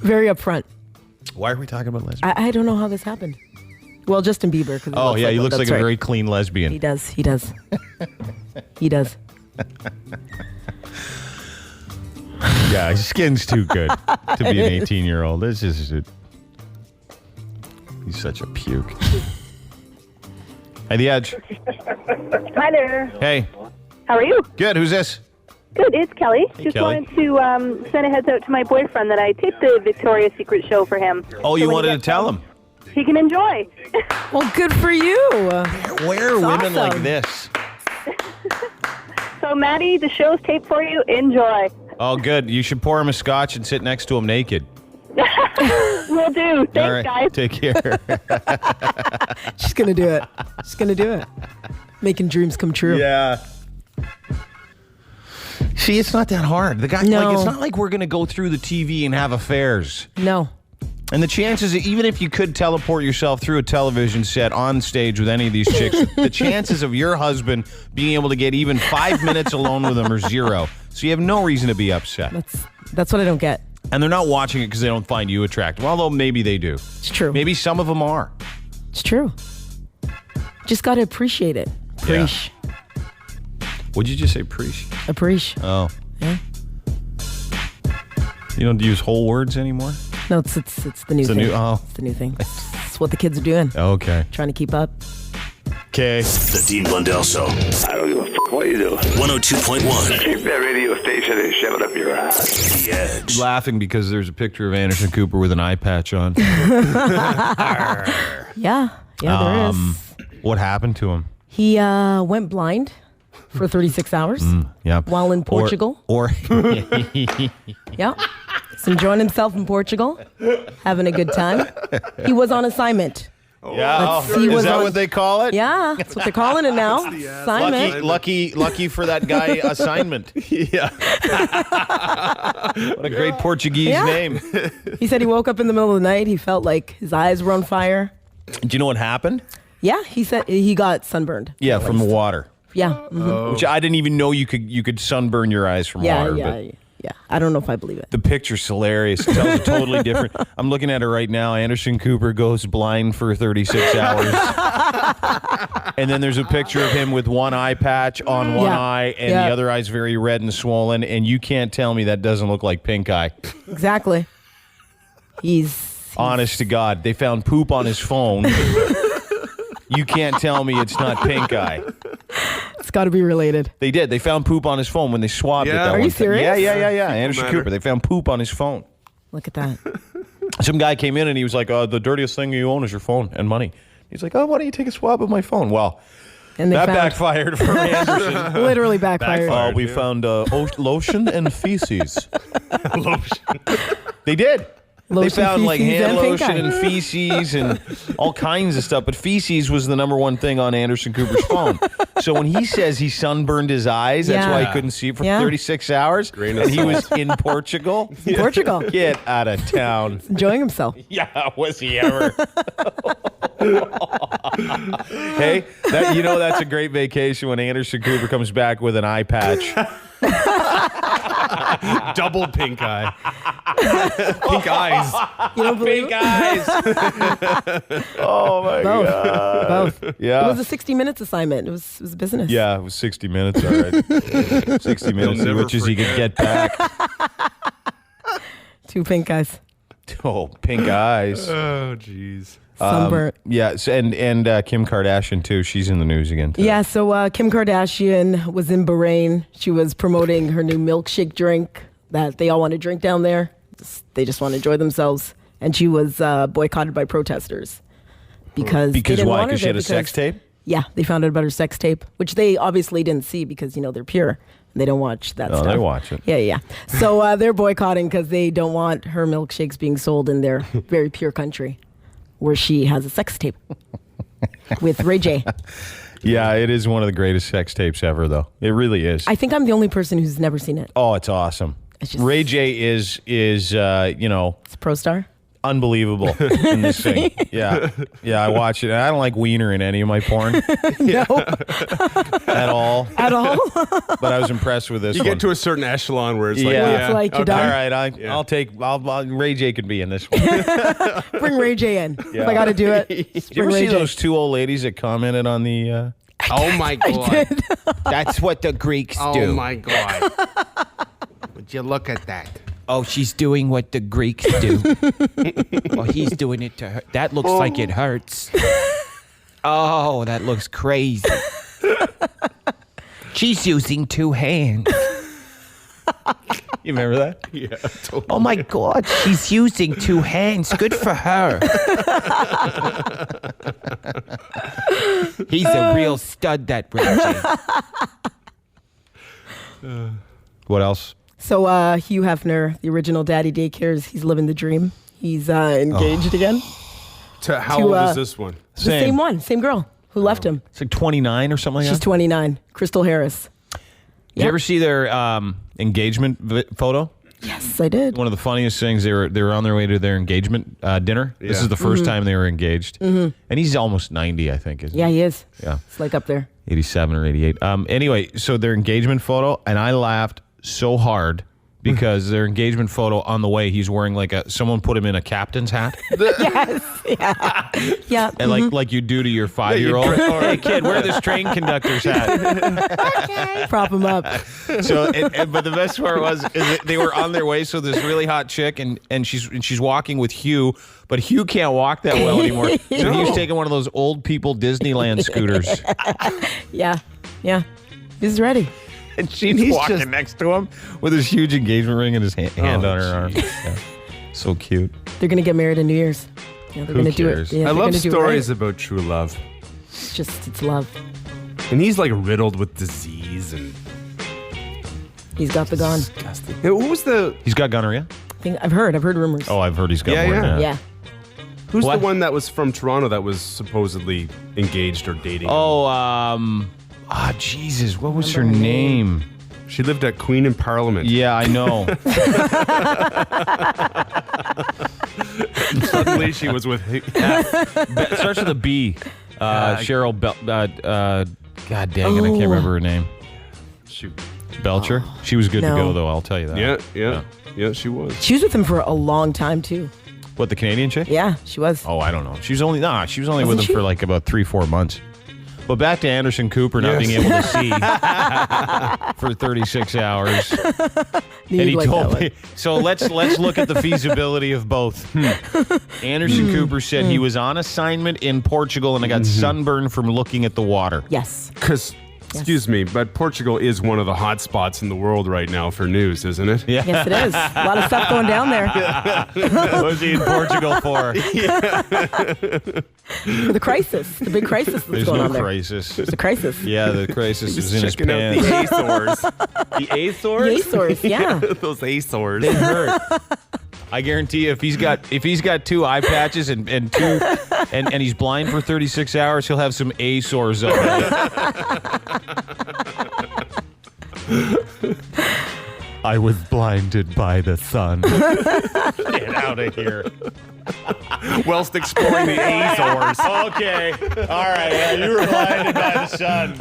[SPEAKER 9] very upfront.
[SPEAKER 8] Why are we talking about lesbians?
[SPEAKER 9] I don't know how this happened. Well, Justin Bieber.
[SPEAKER 8] Oh, yeah, he looks like a very clean lesbian.
[SPEAKER 9] He does. He does. He does.
[SPEAKER 8] Yeah, his skin's too good to be an 18-year-old. This is he's such a puke. Hey, The Edge.
[SPEAKER 17] Hi there.
[SPEAKER 8] Hey.
[SPEAKER 17] How are you?
[SPEAKER 8] Good. Who's this?
[SPEAKER 17] Good. It's Kelly.
[SPEAKER 8] Hey,
[SPEAKER 17] Just
[SPEAKER 8] Kelly.
[SPEAKER 17] wanted to send a heads out to my boyfriend that I taped the Victoria's Secret show for him.
[SPEAKER 8] Oh, you
[SPEAKER 17] when
[SPEAKER 8] wanted
[SPEAKER 17] he
[SPEAKER 8] to
[SPEAKER 17] gets
[SPEAKER 8] tell
[SPEAKER 17] home,
[SPEAKER 8] him?
[SPEAKER 17] He can enjoy.
[SPEAKER 9] Well, good for you.
[SPEAKER 8] Where are women like this?
[SPEAKER 17] So, Maddie, the show's taped for you. Enjoy.
[SPEAKER 8] Oh, good. You should pour him a scotch and sit next to him naked.
[SPEAKER 17] Will do. Thanks,
[SPEAKER 8] All right.
[SPEAKER 17] guys.
[SPEAKER 8] Take care.
[SPEAKER 9] She's going to do it. She's going to do it. Making dreams come true.
[SPEAKER 8] Yeah. See, it's not that hard. The guy,
[SPEAKER 9] No.
[SPEAKER 8] it's not like we're going to go through the TV and have affairs.
[SPEAKER 9] No.
[SPEAKER 8] And the chances, even if you could teleport yourself through a television set on stage with any of these chicks, the chances of your husband being able to get even 5 minutes alone with them are zero. So you have no reason to be upset.
[SPEAKER 9] That's what I don't get.
[SPEAKER 8] And they're not watching it because they don't find you attractive. Although maybe they do.
[SPEAKER 9] It's true.
[SPEAKER 8] Maybe some of them are.
[SPEAKER 9] It's true. Just got to appreciate it. Appreciate.
[SPEAKER 8] Would you just say preach?
[SPEAKER 9] Appreciate.
[SPEAKER 8] Oh.
[SPEAKER 9] Yeah.
[SPEAKER 8] You don't use whole words anymore?
[SPEAKER 9] No, it's the new thing.
[SPEAKER 8] It's
[SPEAKER 9] the new thing. It's what the kids are doing.
[SPEAKER 8] Okay.
[SPEAKER 9] Trying to keep up.
[SPEAKER 8] Okay.
[SPEAKER 4] The Dean Blundell Show.
[SPEAKER 18] I don't give a fuck what you do.
[SPEAKER 4] 102.1.
[SPEAKER 18] Keep that radio station and shove it up your ass.
[SPEAKER 4] The Edge.
[SPEAKER 8] Laughing because there's a picture of Anderson Cooper with an eye patch on.
[SPEAKER 9] Yeah, there is.
[SPEAKER 8] What happened to him?
[SPEAKER 9] He went blind for 36 hours
[SPEAKER 8] Yeah.
[SPEAKER 9] while in Portugal.
[SPEAKER 8] Or
[SPEAKER 9] Yeah. He's enjoying himself in Portugal, having a good time. He was on assignment.
[SPEAKER 8] Yeah. Is that what they call it?
[SPEAKER 9] Yeah, that's what they're calling it now. Assignment.
[SPEAKER 8] Lucky for that guy assignment. Yeah. What a great Portuguese name.
[SPEAKER 9] He said he woke up in the middle of the night. He felt like his eyes were on fire.
[SPEAKER 8] Do you know what happened?
[SPEAKER 9] Yeah, he said he got sunburned.
[SPEAKER 8] Yeah, from the water.
[SPEAKER 9] Yeah. Mhm.
[SPEAKER 8] Which I didn't even know you could sunburn your eyes from water.
[SPEAKER 9] Yeah. I don't know if I believe it.
[SPEAKER 8] The picture's hilarious. It tells a totally different. I'm looking at it right now. Anderson Cooper goes blind for 36 hours. And then there's a picture of him with one eye patch on one eye and the other eye's very red and swollen. And you can't tell me that doesn't look like pink eye.
[SPEAKER 9] Exactly. He's
[SPEAKER 8] honest to God. They found poop on his phone. You can't tell me it's not pink eye.
[SPEAKER 9] It's got to be related.
[SPEAKER 8] They did. They found poop on his phone when they swabbed it.
[SPEAKER 9] Are you serious?
[SPEAKER 8] Yeah. Anderson Cooper. They found poop on his phone.
[SPEAKER 9] Look at that.
[SPEAKER 8] Some guy came in and he was like, the dirtiest thing you own is your phone and money. He's like, why don't you take a swab of my phone? Well, that backfired for Anderson.
[SPEAKER 9] Literally backfired.
[SPEAKER 8] We found lotion and feces. Lotion. They did. They found like hand lotion and feces and all kinds of stuff. But feces was the number one thing on Anderson Cooper's phone. So when he says he sunburned his eyes, that's why he couldn't see it for 36 hours. And he was in Portugal.
[SPEAKER 9] In Portugal.
[SPEAKER 8] Get out of town.
[SPEAKER 9] Enjoying himself.
[SPEAKER 8] Yeah, was he ever? Hey, that's a great vacation when Anderson Cooper comes back with an eye patch.
[SPEAKER 10] Double pink eye. Pink eyes.
[SPEAKER 9] You don't believe
[SPEAKER 8] pink eyes. Oh my God.
[SPEAKER 9] Both.
[SPEAKER 8] Yeah.
[SPEAKER 9] It was a 60 minutes assignment. It was business.
[SPEAKER 8] Yeah, it was 60 minutes. All right. 60 minutes, which is he could get back.
[SPEAKER 9] 2 pink eyes.
[SPEAKER 8] Oh, pink eyes.
[SPEAKER 10] Oh, jeez.
[SPEAKER 9] Sunburnt.
[SPEAKER 8] Yeah, and Kim Kardashian too. She's in the news again today.
[SPEAKER 9] Yeah, so Kim Kardashian was in Bahrain. She was promoting her new milkshake drink that they all want to drink down there. They just want to enjoy themselves. And she was boycotted by protesters. Because
[SPEAKER 8] why? Because she had a sex tape?
[SPEAKER 9] Yeah, they found out about her sex tape, which they obviously didn't see because, they're pure. They don't watch that stuff.
[SPEAKER 8] Oh, they watch it.
[SPEAKER 9] Yeah. So they're boycotting because they don't want her milkshakes being sold in their very pure country, where she has a sex tape with Ray J.
[SPEAKER 8] Yeah, it is one of the greatest sex tapes ever, though. It really is.
[SPEAKER 9] I think I'm the only person who's never seen it.
[SPEAKER 8] Oh, it's awesome.
[SPEAKER 9] It's just,
[SPEAKER 8] Ray J is
[SPEAKER 9] it's a pro star.
[SPEAKER 8] Unbelievable in this thing. Yeah, I watch it. I don't like wiener in any of my porn.
[SPEAKER 9] No.
[SPEAKER 8] At all.
[SPEAKER 9] At all?
[SPEAKER 8] But I was impressed with this
[SPEAKER 10] You
[SPEAKER 8] one.
[SPEAKER 10] get to a certain echelon where it's
[SPEAKER 9] it's like you're done.
[SPEAKER 8] All right, I'll Ray J could be in this one.
[SPEAKER 9] Bring Ray J in. If I got to do it.
[SPEAKER 8] Did you ever see those two old ladies that commented on the...
[SPEAKER 10] Oh, my God.
[SPEAKER 11] That's what the Greeks do.
[SPEAKER 10] Oh, my God. Would you look at that?
[SPEAKER 11] Oh, she's doing what the Greeks do. Well, he's doing it to her. That looks like it hurts. Oh, that looks crazy. She's using two hands.
[SPEAKER 8] You remember that?
[SPEAKER 10] Yeah, totally.
[SPEAKER 11] Oh, my God. She's using two hands. Good for her. He's a real stud, that Ray J.
[SPEAKER 8] What else?
[SPEAKER 9] So Hugh Hefner, the original Daddy Daycares, he's living the dream. He's engaged again.
[SPEAKER 10] How old is this one?
[SPEAKER 9] The same one, same girl who left him.
[SPEAKER 8] It's like 29 or something like
[SPEAKER 9] She's
[SPEAKER 8] that?
[SPEAKER 9] 29. Crystal Harris.
[SPEAKER 8] Did you ever see their engagement photo?
[SPEAKER 9] Yes, I did.
[SPEAKER 8] One of the funniest things, they were on their way to their engagement dinner. This is the first time they were engaged. And he's almost 90, I think. Isn't
[SPEAKER 9] he is.
[SPEAKER 8] Yeah.
[SPEAKER 9] It's like up there.
[SPEAKER 8] 87 or 88. Anyway, so their engagement photo, and I laughed so hard because their engagement photo on the way, he's wearing someone put him in a captain's hat.
[SPEAKER 9] Yes. Yeah.
[SPEAKER 8] And like you do to your 5-year-old. Hey, kid, wear this train conductor's hat.
[SPEAKER 9] Okay. Prop him up.
[SPEAKER 8] So, but the best part is that they were on their way. So this really hot chick, and she's walking with Hugh, but Hugh can't walk that well anymore. So he was taking one of those old people Disneyland scooters.
[SPEAKER 9] Yeah. He's ready.
[SPEAKER 8] And she's walking next to him with his huge engagement ring and his hand on her arm. Yeah. So cute.
[SPEAKER 9] They're going to get married in New Year's. Yeah, they're going to do it. Yeah,
[SPEAKER 10] I love stories
[SPEAKER 9] right.
[SPEAKER 10] about true love.
[SPEAKER 9] It's love.
[SPEAKER 10] And he's riddled with disease and...
[SPEAKER 9] He's got the gun.
[SPEAKER 10] Disgusting. Who was the...
[SPEAKER 8] He's got gonorrhea?
[SPEAKER 9] I've heard rumors.
[SPEAKER 8] Oh, I've heard he's got more.
[SPEAKER 9] Yeah.
[SPEAKER 10] Who's the one that was from Toronto that was supposedly engaged or dating?
[SPEAKER 8] Jesus, what was her name?
[SPEAKER 10] She lived at Queen in Parliament.
[SPEAKER 8] Yeah, I know.
[SPEAKER 10] Suddenly she was with...
[SPEAKER 8] It starts with a B. Cheryl God dang it, I can't remember her name.
[SPEAKER 10] Shoot.
[SPEAKER 8] Belcher? She was good to
[SPEAKER 9] No.
[SPEAKER 8] go, though, I'll tell you that.
[SPEAKER 10] Yeah, she was.
[SPEAKER 9] She was with him for a long time, too.
[SPEAKER 8] What, the Canadian chick?
[SPEAKER 9] Yeah, she was.
[SPEAKER 8] Oh, I don't know. She was only with him for about 3-4 months. But back to Anderson Cooper not being able to see for 36 hours. And he told me, so let's look at the feasibility of both. Anderson Cooper said he was on assignment in Portugal and I got sunburned from looking at the water.
[SPEAKER 9] Yes.
[SPEAKER 10] Because, excuse me, but Portugal is one of the hot spots in the world right now for news, isn't it?
[SPEAKER 8] Yeah.
[SPEAKER 9] Yes, it is. A lot of stuff going down there.
[SPEAKER 8] What was he in Portugal for?
[SPEAKER 9] For the crisis, the big crisis that's
[SPEAKER 8] There's
[SPEAKER 9] going
[SPEAKER 8] no
[SPEAKER 9] on there.
[SPEAKER 8] crisis.
[SPEAKER 9] There's a crisis.
[SPEAKER 8] Yeah, the crisis is in his
[SPEAKER 10] Checking out
[SPEAKER 8] pants.
[SPEAKER 10] the Azores. The Azores?
[SPEAKER 9] The Azores, yeah.
[SPEAKER 10] Those Azores.
[SPEAKER 8] They hurt. I guarantee you, if he's got 2 eye patches and two and he's blind for 36 hours, he'll have some A sores on it. I was blinded by the sun. Get out of here.
[SPEAKER 10] Whilst exploring the Azores.
[SPEAKER 8] Okay. All right. Yeah, you were blinded by the sun.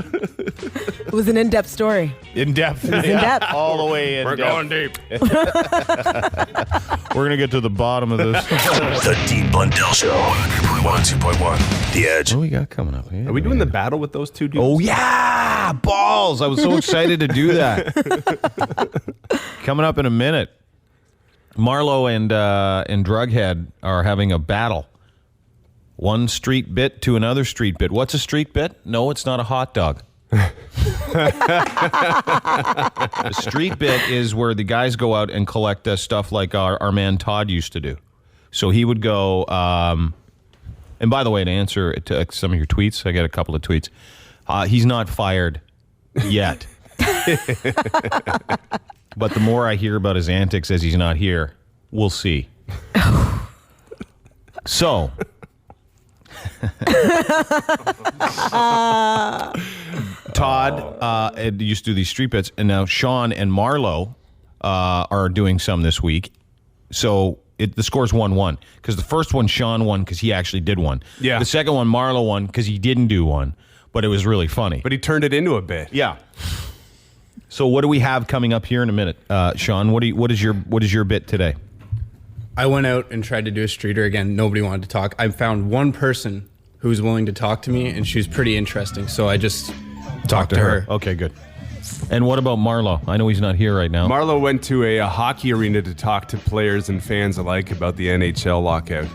[SPEAKER 9] It was an in-depth story.
[SPEAKER 8] In depth.
[SPEAKER 9] It was in depth.
[SPEAKER 8] All the way in
[SPEAKER 10] We're
[SPEAKER 8] depth.
[SPEAKER 10] going deep.
[SPEAKER 8] We're going to get to the bottom of this.
[SPEAKER 4] The Dean Blundell Show. 102.1. The Edge.
[SPEAKER 8] What do we got coming up? Yeah,
[SPEAKER 10] Are we doing the battle with those two dudes?
[SPEAKER 8] Oh, yeah. Balls. I was so excited to do that. Coming up in a minute. Marlo and Drughead are having a battle. One street bit to another street bit. What's a street bit? No, it's not a hot dog. A street bit is where the guys go out and collect stuff like our man Todd used to do. So he would go, and by the way, to answer to some of your tweets, I got a couple of tweets. He's not fired yet. But the more I hear about his antics as he's not here, we'll see. So, Todd used to do these street bets, and now Sean and Marlo are doing some this week. So the score's 1-1 because the first one Sean won because he actually did one.
[SPEAKER 10] Yeah.
[SPEAKER 8] The second one Marlo won because he didn't do one, but it was really funny.
[SPEAKER 10] But he turned it into a bit.
[SPEAKER 8] Yeah. So what do we have coming up here in a minute, Sean? What is your bit today?
[SPEAKER 19] I went out and tried to do a streeter again. Nobody wanted to talk. I found one person who was willing to talk to me, and she was pretty interesting. So I just talked to her.
[SPEAKER 8] Okay, good. And what about Marlo? I know he's not here right now.
[SPEAKER 10] Marlo went to a hockey arena to talk to players and fans alike about the NHL lockout.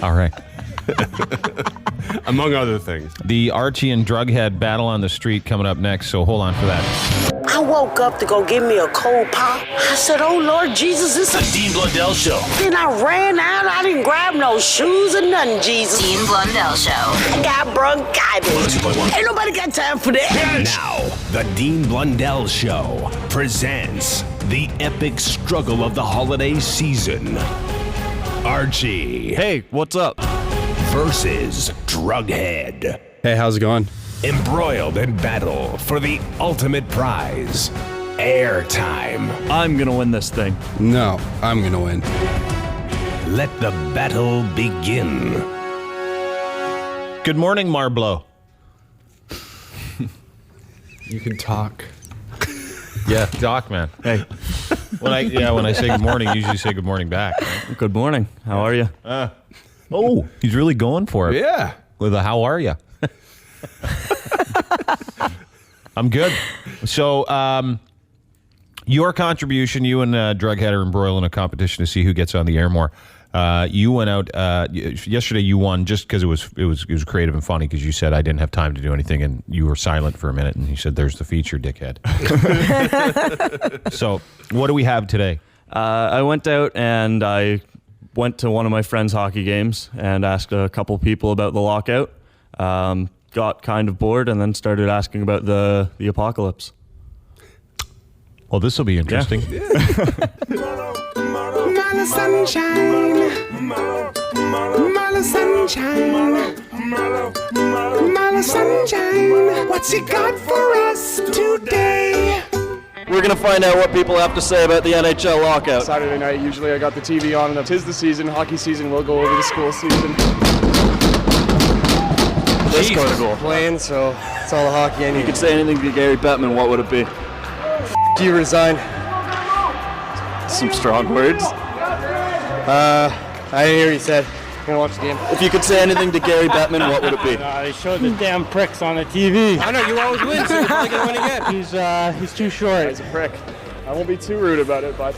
[SPEAKER 8] All right.
[SPEAKER 10] Among other things.
[SPEAKER 8] The Archie and Drughead battle on the street coming up next, so hold on for that.
[SPEAKER 20] I woke up to go get me a cold pop. I said, oh, Lord Jesus, this
[SPEAKER 4] The Dean Blundell Show.
[SPEAKER 20] Then I ran out. I didn't grab no shoes or nothing, Jesus.
[SPEAKER 12] Dean Blundell Show.
[SPEAKER 20] I got bronchitis.
[SPEAKER 4] 102.1.
[SPEAKER 20] Ain't nobody got time for that.
[SPEAKER 4] Now, the Dean Blundell Show presents the epic struggle of the holiday season. Archie.
[SPEAKER 21] Hey, what's up?
[SPEAKER 4] Versus Drughead.
[SPEAKER 19] Hey, how's it going?
[SPEAKER 4] Embroiled in battle for the ultimate prize, airtime.
[SPEAKER 21] I'm gonna win this thing.
[SPEAKER 19] No, I'm going to win.
[SPEAKER 4] Let the battle begin.
[SPEAKER 8] Good morning, Marblo.
[SPEAKER 19] You can talk.
[SPEAKER 8] Yeah, Doc, man. Hey. When I say good morning, I usually say good morning back. Right?
[SPEAKER 21] Good morning. How are you?
[SPEAKER 8] He's really going for it.
[SPEAKER 10] Yeah.
[SPEAKER 8] With a how are you? I'm good. So, your contribution, you and Drughead are embroiled in a competition to see who gets on the air more. You went out yesterday. You won just because it was creative and funny. Because you said I didn't have time to do anything, and you were silent for a minute, and you said, "There's the feature, dickhead." So, what do we have today?
[SPEAKER 21] I went out and I went to one of my friend's hockey games and asked a couple people about the lockout. Got kind of bored and then started asking about the apocalypse.
[SPEAKER 8] Well, this will be interesting.
[SPEAKER 21] Yeah.
[SPEAKER 3] Marla sunshine, Marla sunshine, Marla sunshine. What's he got for us today?
[SPEAKER 21] We're going to find out what people have to say about the NHL lockout.
[SPEAKER 22] Saturday night, usually I got the TV on, and 'tis the season, hockey season, we'll go over the school season. This goes goal. Playing, so it's all the hockey I need.
[SPEAKER 21] You could say anything to Gary Bettman, what would it be?
[SPEAKER 22] Do you resign?
[SPEAKER 21] Some strong words.
[SPEAKER 22] I didn't hear what you said. I'm gonna watch the game.
[SPEAKER 21] If you could say anything to Gary Bettman, what would it be?
[SPEAKER 22] They showed the damn pricks on the TV. I know, you always win, so you're probably gonna win again. He's too short. He's a prick. I won't be too rude about it, but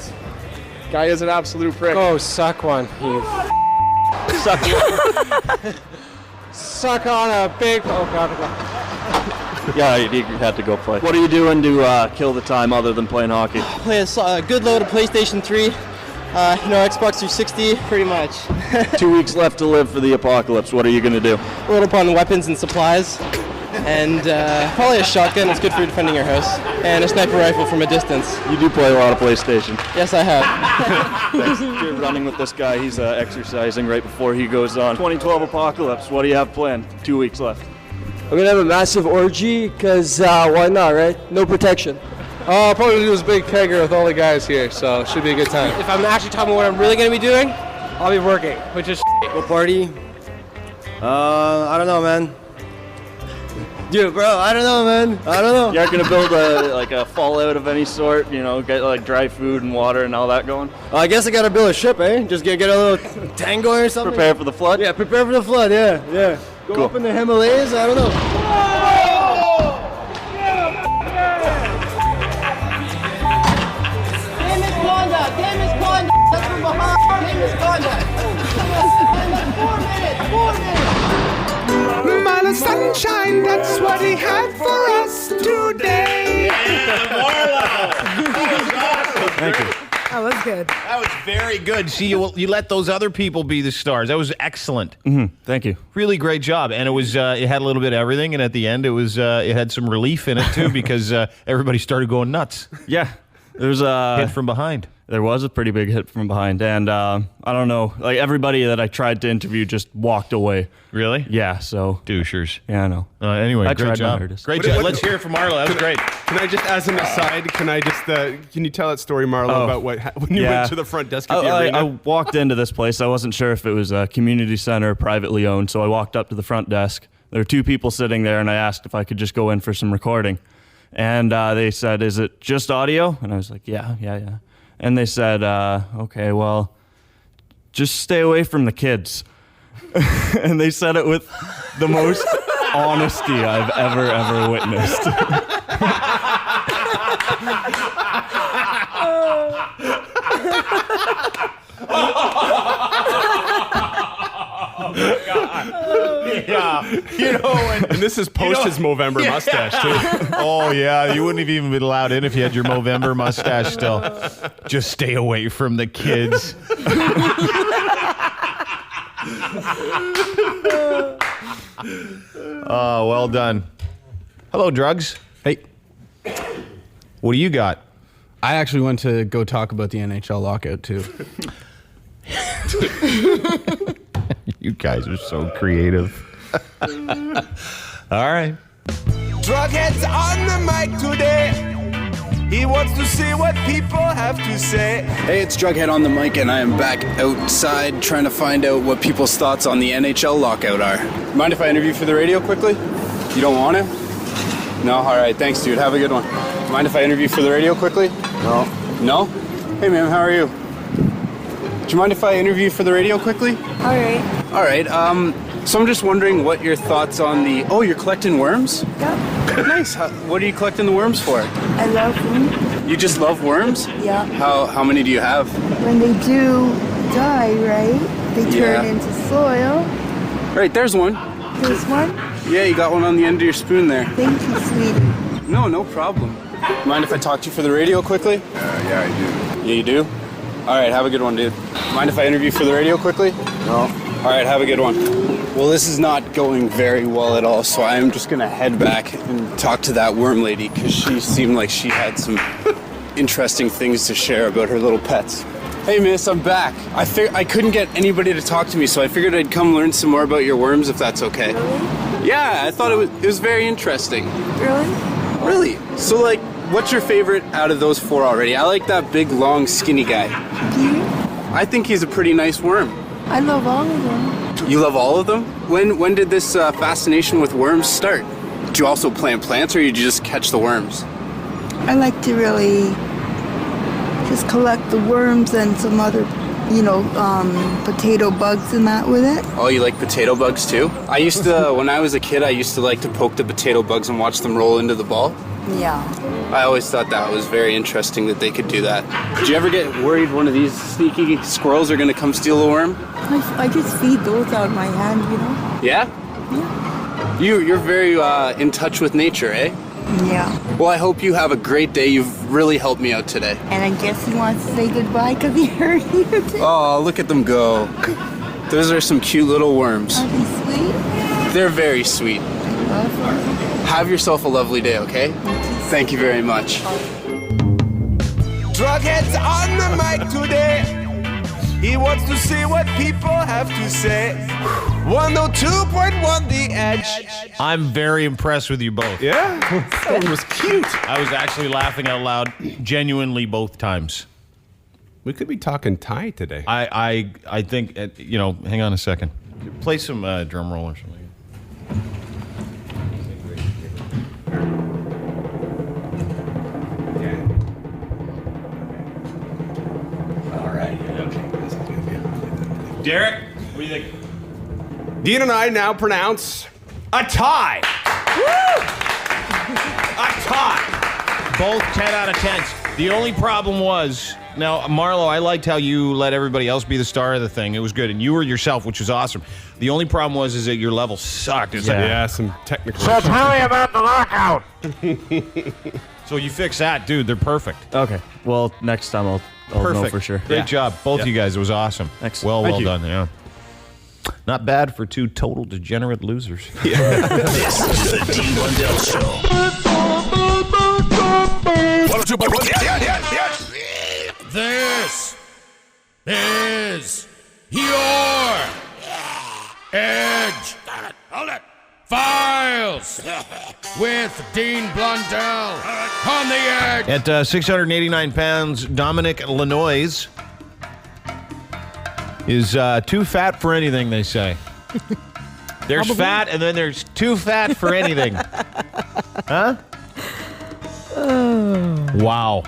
[SPEAKER 22] guy is an absolute prick. Oh, suck one, you.
[SPEAKER 21] Suck one.
[SPEAKER 22] Suck on a big. Oh God.
[SPEAKER 21] Yeah, you had to go play. What are you doing to kill the time other than playing hockey?
[SPEAKER 22] Play a good load of PlayStation 3. Xbox 360, pretty much.
[SPEAKER 21] 2 weeks left to live for the apocalypse. What are you going to do?
[SPEAKER 22] Load up on weapons and supplies. And probably a shotgun. It's good for defending your house. And a sniper rifle from a distance.
[SPEAKER 21] You do play a lot of PlayStation.
[SPEAKER 22] Yes, I have.
[SPEAKER 21] Thanks. You're running with this guy. He's exercising right before he goes on. 2012 apocalypse. What do you have planned? 2 weeks left.
[SPEAKER 22] I'm going to have a massive orgy, because why not, right? No protection. I'll probably do this big kegger with all the guys here, so it should be a good time. If I'm actually talking about what I'm really going to be doing, I'll be working, which is What party? I don't know, man. Dude, bro, I don't know, man. I don't know.
[SPEAKER 21] You aren't going to build a fallout of any sort, get like dry food and water and all that going?
[SPEAKER 22] I guess I got to build a ship, eh? Just get a little tango or something.
[SPEAKER 21] Prepare for the flood?
[SPEAKER 22] Yeah, prepare for the flood, yeah. Go
[SPEAKER 21] cool.
[SPEAKER 22] Up in the Himalayas, I don't know.
[SPEAKER 3] That's from behind. Name is contact. 4 minutes. Marla sunshine, that's what he had for us today.
[SPEAKER 8] Thank you.
[SPEAKER 9] That was good.
[SPEAKER 8] That was very good. See, you let those other people be the stars. That was excellent.
[SPEAKER 21] Mm-hmm. Thank you.
[SPEAKER 8] Really great job. And it was it had a little bit of everything, and at the end it had some relief in it too because everybody started going nuts.
[SPEAKER 21] Yeah. There's a
[SPEAKER 8] hit from behind.
[SPEAKER 21] There was a pretty big hit from behind, and I don't know. Like everybody that I tried to interview just walked away.
[SPEAKER 8] Really?
[SPEAKER 21] Yeah. So
[SPEAKER 8] douchers.
[SPEAKER 21] Yeah, I know.
[SPEAKER 8] Anyway,
[SPEAKER 21] I
[SPEAKER 8] great
[SPEAKER 21] tried my
[SPEAKER 8] job.
[SPEAKER 21] hardest.
[SPEAKER 8] Great job. Let's hear it from Marlo. That was great.
[SPEAKER 10] Can I just, as an aside, can you tell that story, Marlo, about when you went to the front desk at the arena?
[SPEAKER 21] I walked into this place. I wasn't sure if it was a community center, privately owned, so I walked up to the front desk. There were two people sitting there, and I asked if I could just go in for some recording. And they said, "Is it just audio?" And I was like, yeah. And they said, "Okay, well, just stay away from the kids." And they said it with the most honesty I've ever witnessed.
[SPEAKER 8] Oh my God. Yeah. And
[SPEAKER 10] this is post his Movember mustache, too.
[SPEAKER 8] Oh, yeah. You wouldn't have even been allowed in if you had your Movember mustache still. Just stay away from the kids. Oh, well done. Hello, Drugs.
[SPEAKER 19] Hey.
[SPEAKER 8] What do you got?
[SPEAKER 19] I actually went to go talk about the NHL lockout, too.
[SPEAKER 8] You guys are so creative. All right.
[SPEAKER 3] Drughead's on the mic today. He wants to see what people have to say.
[SPEAKER 1] Hey, it's Drughead on the mic, and I am back outside trying to find out what people's thoughts on the NHL lockout are. Mind if I interview for the radio quickly? You don't want to? No? All right, thanks, dude. Have a good one. Mind if I interview for the radio quickly? No. No? Hey, ma'am, how are you? Do you mind if I interview for the radio quickly?
[SPEAKER 5] All right.
[SPEAKER 1] All right, so I'm just wondering what your thoughts on the... Oh, you're collecting worms?
[SPEAKER 5] Yeah.
[SPEAKER 1] Nice. What are you collecting the worms for?
[SPEAKER 5] I love them.
[SPEAKER 1] You just love worms?
[SPEAKER 5] Yeah.
[SPEAKER 1] How many do you have?
[SPEAKER 5] When they do die, right, they turn into soil.
[SPEAKER 1] Right, there's one.
[SPEAKER 5] There's one?
[SPEAKER 1] Yeah, you got one on the end of your spoon there.
[SPEAKER 5] Thank you, sweetie.
[SPEAKER 1] No problem. Mind if I talk to you for the radio quickly?
[SPEAKER 14] Yeah, I do.
[SPEAKER 1] Yeah, you do? All right, have a good one, dude. Mind if I interview for the radio quickly? No. All right, have a good one. Well, this is not going very well at all, so I'm just going to head back and talk to that worm lady because she seemed like she had some interesting things to share about her little pets. Hey, miss, I'm back. I couldn't get anybody to talk to me, so I figured I'd come learn some more about your worms if that's okay.
[SPEAKER 5] Really?
[SPEAKER 1] Yeah, I thought it was very interesting.
[SPEAKER 5] Really?
[SPEAKER 1] Really? So, like, what's your favorite out of those four already? I like that big, long, skinny guy.
[SPEAKER 5] Do you?
[SPEAKER 1] I think he's a pretty nice worm.
[SPEAKER 5] I love all of them.
[SPEAKER 1] You love all of them? When did this fascination with worms start? Do you also plant plants, or did you just catch the worms?
[SPEAKER 5] I like to really just collect the worms and some other, potato bugs and that with it.
[SPEAKER 1] Oh, you like potato bugs too? I used to, when I was a kid, I used to like to poke the potato bugs and watch them roll into the ball.
[SPEAKER 5] Yeah.
[SPEAKER 1] I always thought that was very interesting that they could do that. Did you ever get worried one of these sneaky squirrels are going to come steal a worm?
[SPEAKER 5] I just feed those out of my hand,
[SPEAKER 1] Yeah? Yeah. You're very in touch with nature, eh?
[SPEAKER 5] Yeah.
[SPEAKER 1] Well, I hope you have a great day. You've really helped me out today.
[SPEAKER 5] And I guess he wants to say goodbye because he heard you today.
[SPEAKER 1] Oh, look at them go. Those are some cute little worms.
[SPEAKER 5] Are they sweet?
[SPEAKER 1] They're very sweet.
[SPEAKER 5] I love them.
[SPEAKER 1] Have yourself a lovely day, okay? Thank you very much.
[SPEAKER 3] Drughead's on the mic today. He wants to see what people have to say. 102.1 The Edge.
[SPEAKER 8] I'm very impressed with you both.
[SPEAKER 10] Yeah? That one was cute.
[SPEAKER 8] I was actually laughing out loud genuinely both times.
[SPEAKER 10] We could be talking Thai today.
[SPEAKER 8] I think, hang on a second. Play some drum roll or something. Derek, what do you think?
[SPEAKER 10] Dean and I now pronounce a tie.
[SPEAKER 8] Woo! A tie. Both 10 out of 10s. The only problem was, now, Marlo, I liked how you let everybody else be the star of the thing. It was good. And you were yourself, which was awesome. The only problem was that your level sucked.
[SPEAKER 10] Yeah, some technical
[SPEAKER 3] So tell me about the lockout.
[SPEAKER 8] So you fix that, dude. They're perfect.
[SPEAKER 21] Okay. Well, next time I'll know for sure.
[SPEAKER 8] Great job. Both of you guys. It was awesome.
[SPEAKER 21] Thanks.
[SPEAKER 8] Well
[SPEAKER 21] Thank you.
[SPEAKER 8] done. Yeah. Not bad for two total degenerate losers.
[SPEAKER 4] This is the Dean Blundell Show. This is your Edge Files with Dean Blundell on the Edge.
[SPEAKER 8] At 689 pounds, Dominic Lanois is too fat for anything, they say. There's
[SPEAKER 9] Probably.
[SPEAKER 8] fat, and then there's too fat for anything. Huh? Wow.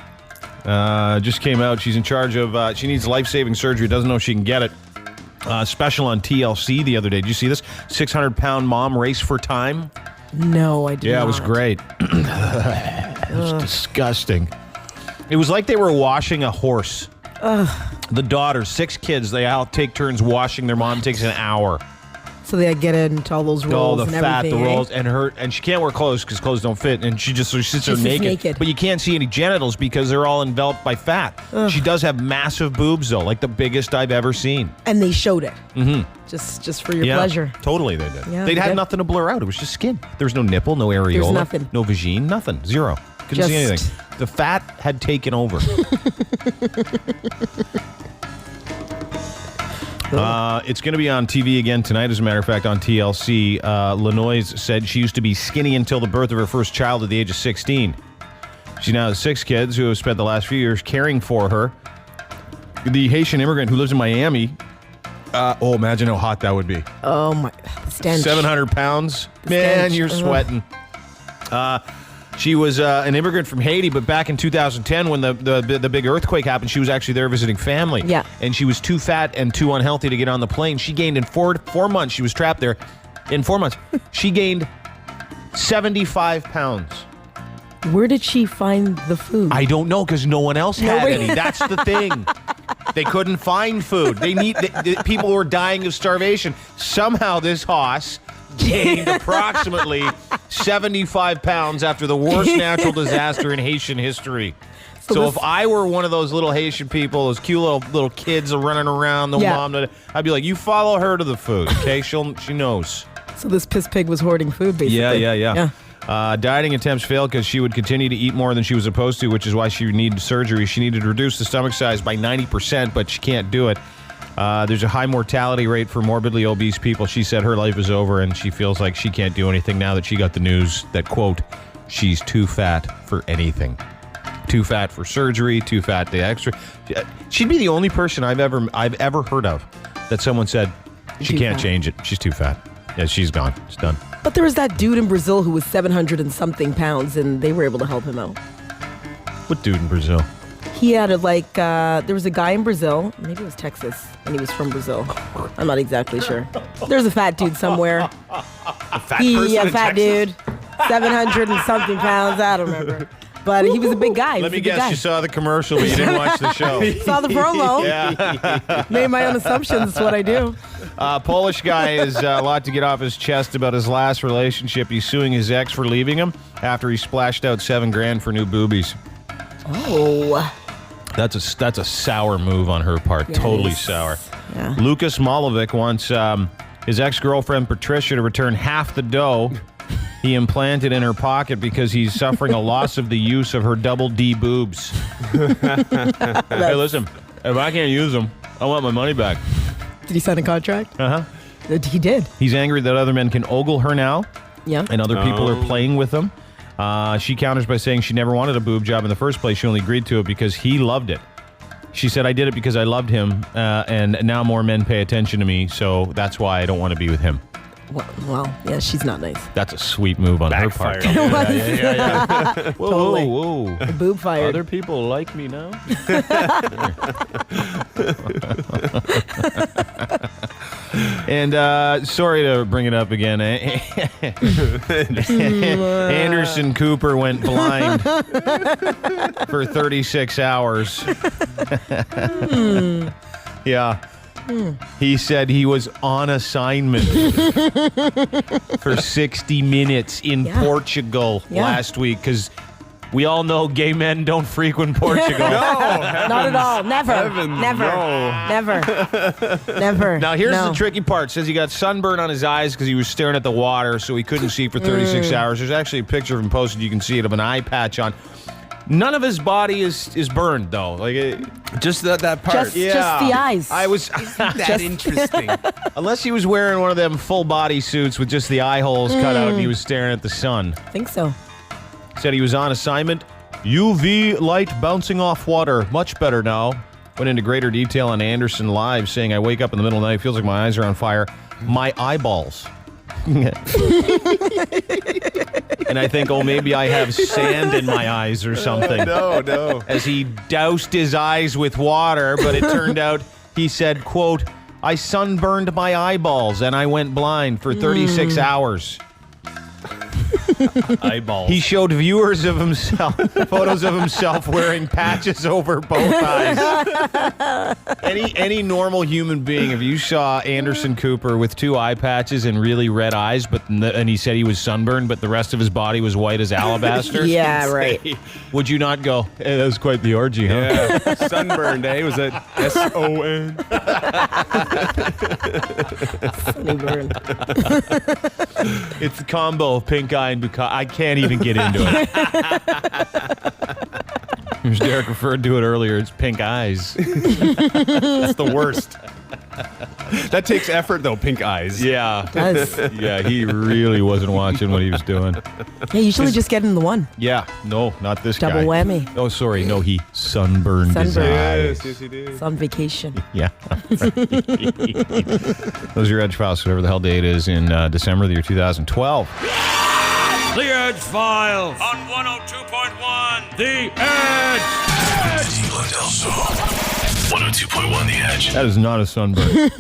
[SPEAKER 8] Just came out. She's in charge of, she needs life-saving surgery. Doesn't know if she can get it. Special on TLC the other day. Did you see this? 600-pound mom race for time.
[SPEAKER 9] No, I did not.
[SPEAKER 8] Yeah, it was great. It was disgusting. It was like they were washing a horse. The daughters, 6 kids, they all take turns washing. Their mom takes an hour.
[SPEAKER 9] So they get into all those rolls
[SPEAKER 8] All the
[SPEAKER 9] and
[SPEAKER 8] fat,
[SPEAKER 9] everything.
[SPEAKER 8] the rolls, and she can't wear clothes because clothes don't fit, and she sits there naked. But you can't see any genitals because they're all enveloped by fat.
[SPEAKER 9] Ugh.
[SPEAKER 8] She does have massive boobs though, like the biggest I've ever seen.
[SPEAKER 9] And they showed it.
[SPEAKER 8] Mm-hmm.
[SPEAKER 9] Just for your
[SPEAKER 8] Yeah,
[SPEAKER 9] pleasure.
[SPEAKER 8] totally they did.
[SPEAKER 9] Yeah,
[SPEAKER 8] They'd
[SPEAKER 9] they
[SPEAKER 8] had
[SPEAKER 9] did.
[SPEAKER 8] nothing to blur out. It was just skin. There was no nipple, no areola,
[SPEAKER 9] nothing.
[SPEAKER 8] no vagine, nothing, zero. Couldn't see
[SPEAKER 9] Just-
[SPEAKER 8] anything. The fat had taken over. It's going to be on TV again tonight, as a matter of fact, on TLC. Lanois said she used to be skinny until the birth of her first child at the age of 16. She now has 6 kids who have spent the last few years caring for her. The Haitian immigrant who lives in Miami, imagine how hot that would be.
[SPEAKER 9] Oh, my. The stench.
[SPEAKER 8] 700 pounds. Man,
[SPEAKER 9] stench.
[SPEAKER 8] you're sweating. She was an immigrant from Haiti, but back in 2010 when the big earthquake happened, she was actually there visiting family.
[SPEAKER 9] Yeah.
[SPEAKER 8] And she was too fat and too unhealthy to get on the plane. She gained in 4 months, she was trapped there. In 4 months, she gained 75 pounds.
[SPEAKER 9] Where did she find the food?
[SPEAKER 8] I don't know because no one else had
[SPEAKER 9] Nobody-
[SPEAKER 8] any. That's the thing. They couldn't find food. People were dying of starvation. Somehow this hoss gained approximately 75 pounds after the worst natural disaster in Haitian history. So if I were one of those little Haitian people, those cute little kids are running around, the mom, I'd be like, you follow her to the food, okay? She knows.
[SPEAKER 9] So this piss pig was hoarding food, basically.
[SPEAKER 8] Yeah. Dieting attempts failed because she would continue to eat more than she was supposed to, which is why she needed surgery. She needed to reduce the stomach size by 90%, but she can't do it. There's a high mortality rate for morbidly obese people. She said her life is over, and she feels like she can't do anything now that she got the news that, quote, she's too fat for anything. Too fat for surgery, too fat to extra. She'd be the only person I've ever heard of that someone said, she can't change it. She's too fat. Yeah, she's gone. It's done.
[SPEAKER 9] But there was that dude in Brazil who was 700 and something pounds, and they were able to help him out.
[SPEAKER 8] What dude in Brazil?
[SPEAKER 9] He had there was a guy in Brazil, maybe it was Texas, and he was from Brazil. I'm not exactly sure. There's a fat dude somewhere.
[SPEAKER 8] A fat person in
[SPEAKER 9] fat
[SPEAKER 8] Texas?
[SPEAKER 9] dude, 700 and something pounds, I don't remember. But he was a big guy.
[SPEAKER 8] Let me guess, you saw the commercial, but you didn't watch the show.
[SPEAKER 9] Saw the promo.
[SPEAKER 8] Yeah.
[SPEAKER 9] Made my own assumptions. That's what I do.
[SPEAKER 8] Polish guy has a lot to get off his chest about his last relationship. He's suing his ex for leaving him after he splashed out $7,000 for new boobies.
[SPEAKER 9] Oh.
[SPEAKER 8] That's a sour move on her part.
[SPEAKER 9] Yes.
[SPEAKER 8] Totally sour.
[SPEAKER 9] Yeah.
[SPEAKER 8] Lucas Malovic wants his ex-girlfriend Patricia to return half the dough he implanted in her pocket because he's suffering a loss of the use of her double D boobs. Hey, listen, if I can't use them, I want my money back.
[SPEAKER 9] Did he sign a contract?
[SPEAKER 8] Uh-huh.
[SPEAKER 9] He did.
[SPEAKER 8] He's angry that other men can ogle her now.
[SPEAKER 9] Yeah.
[SPEAKER 8] And other people are playing with them. She counters by saying she never wanted a boob job in the first place. She only agreed to it because he loved it. She said, I did it because I loved him, and now more men pay attention to me, so that's why I don't want to be with him.
[SPEAKER 9] Well, yeah, she's not nice.
[SPEAKER 8] That's a sweet move on her part.
[SPEAKER 9] Yeah.
[SPEAKER 8] Whoa,
[SPEAKER 9] Totally.
[SPEAKER 8] whoa.
[SPEAKER 9] The boob fired.
[SPEAKER 8] Other people like me now? And sorry to bring it up again. Anderson Cooper went blind for 36 hours. Yeah. He said he was on assignment for 60 minutes in Portugal last week because we all know gay men don't frequent Portugal.
[SPEAKER 9] Not at all. Never. Never.
[SPEAKER 8] Now, here's the tricky part. It says he got sunburn on his eyes because he was staring at the water, so he couldn't see for 36 hours. There's actually a picture of him posted. You can see it of an eye patch on. None of his body is burned though.
[SPEAKER 10] Just that part.
[SPEAKER 9] Just the eyes.
[SPEAKER 8] I was
[SPEAKER 10] that interesting.
[SPEAKER 8] Unless he was wearing one of them full body suits with just the eye holes cut out and he was staring at the sun.
[SPEAKER 9] I think so.
[SPEAKER 8] Said he was on assignment. UV light bouncing off water. Much better now. Went into greater detail on Anderson Live, saying, I wake up in the middle of the night, feels like my eyes are on fire. My eyeballs. And I think, maybe I have sand in my eyes or something.
[SPEAKER 10] No.
[SPEAKER 8] As he doused his eyes with water, but it turned out, he said, quote, I sunburned my eyeballs and I went blind for 36 hours.
[SPEAKER 10] Eyeballs.
[SPEAKER 8] He showed viewers of himself photos of himself wearing patches over both eyes. Any normal human being, if you saw Anderson Cooper with 2 eye patches and really red eyes, and he said he was sunburned, but the rest of his body was white as alabaster.
[SPEAKER 9] Yeah, right.
[SPEAKER 8] Would you not go, hey, that was quite the orgy, huh?
[SPEAKER 10] Yeah, sunburned, eh? Was it S-O-N?
[SPEAKER 9] Sunburn.
[SPEAKER 8] It's the combo of pink eye and bukkake. I can't even get into it. As Derek referred to it earlier, it's pink eyes.
[SPEAKER 10] That's the worst. That takes effort, though, pink eyes.
[SPEAKER 8] Yeah.
[SPEAKER 9] It does.
[SPEAKER 8] Yeah, he really wasn't watching what he was doing.
[SPEAKER 9] Yeah, usually just get in the one.
[SPEAKER 8] Yeah, no, not this
[SPEAKER 9] Double
[SPEAKER 8] guy.
[SPEAKER 9] whammy.
[SPEAKER 8] Oh, sorry, no, he sunburned his eyes.
[SPEAKER 10] Yes, he did.
[SPEAKER 9] It's on vacation.
[SPEAKER 8] Yeah. Those are your Edgefiles, whatever the hell date is in December of the year 2012.
[SPEAKER 4] The Edgefiles on 102.1 The Edge.
[SPEAKER 6] Dean Blundell Show. 102.1 The Edge.
[SPEAKER 8] That is not a sunburn.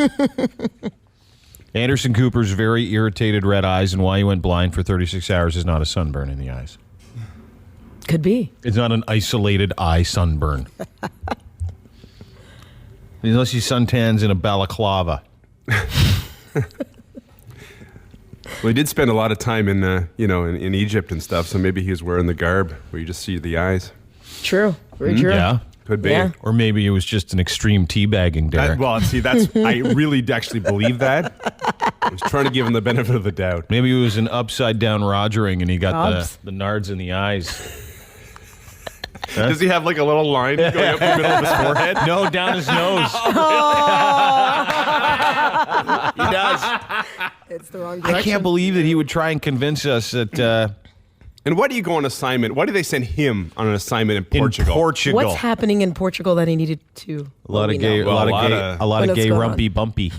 [SPEAKER 8] Anderson Cooper's very irritated red eyes and why he went blind for 36 hours is not a sunburn in the eyes.
[SPEAKER 9] Could be.
[SPEAKER 8] It's not an isolated eye sunburn. Unless he suntans in a balaclava.
[SPEAKER 10] Well, he did spend a lot of time in Egypt and stuff, so maybe he was wearing the garb where you just see the eyes.
[SPEAKER 9] True. Very true.
[SPEAKER 8] Yeah.
[SPEAKER 10] Could be.
[SPEAKER 9] Yeah.
[SPEAKER 8] Or maybe it was just an extreme teabagging, Derek.
[SPEAKER 10] I really actually believe that. I was trying to give him the benefit of the doubt.
[SPEAKER 8] Maybe it was an upside-down Rogering and he got the nards in the eyes. Huh?
[SPEAKER 10] Does he have like a little line going up the middle of his forehead?
[SPEAKER 8] No, down his nose. He does.
[SPEAKER 9] It's the wrong direction.
[SPEAKER 8] I can't believe that he would try and convince us that...
[SPEAKER 10] And why do you go on assignment? Why do they send him on an assignment in Portugal?
[SPEAKER 9] What's happening in Portugal that he needed to?
[SPEAKER 8] A lot of gay, rumpy bumpy.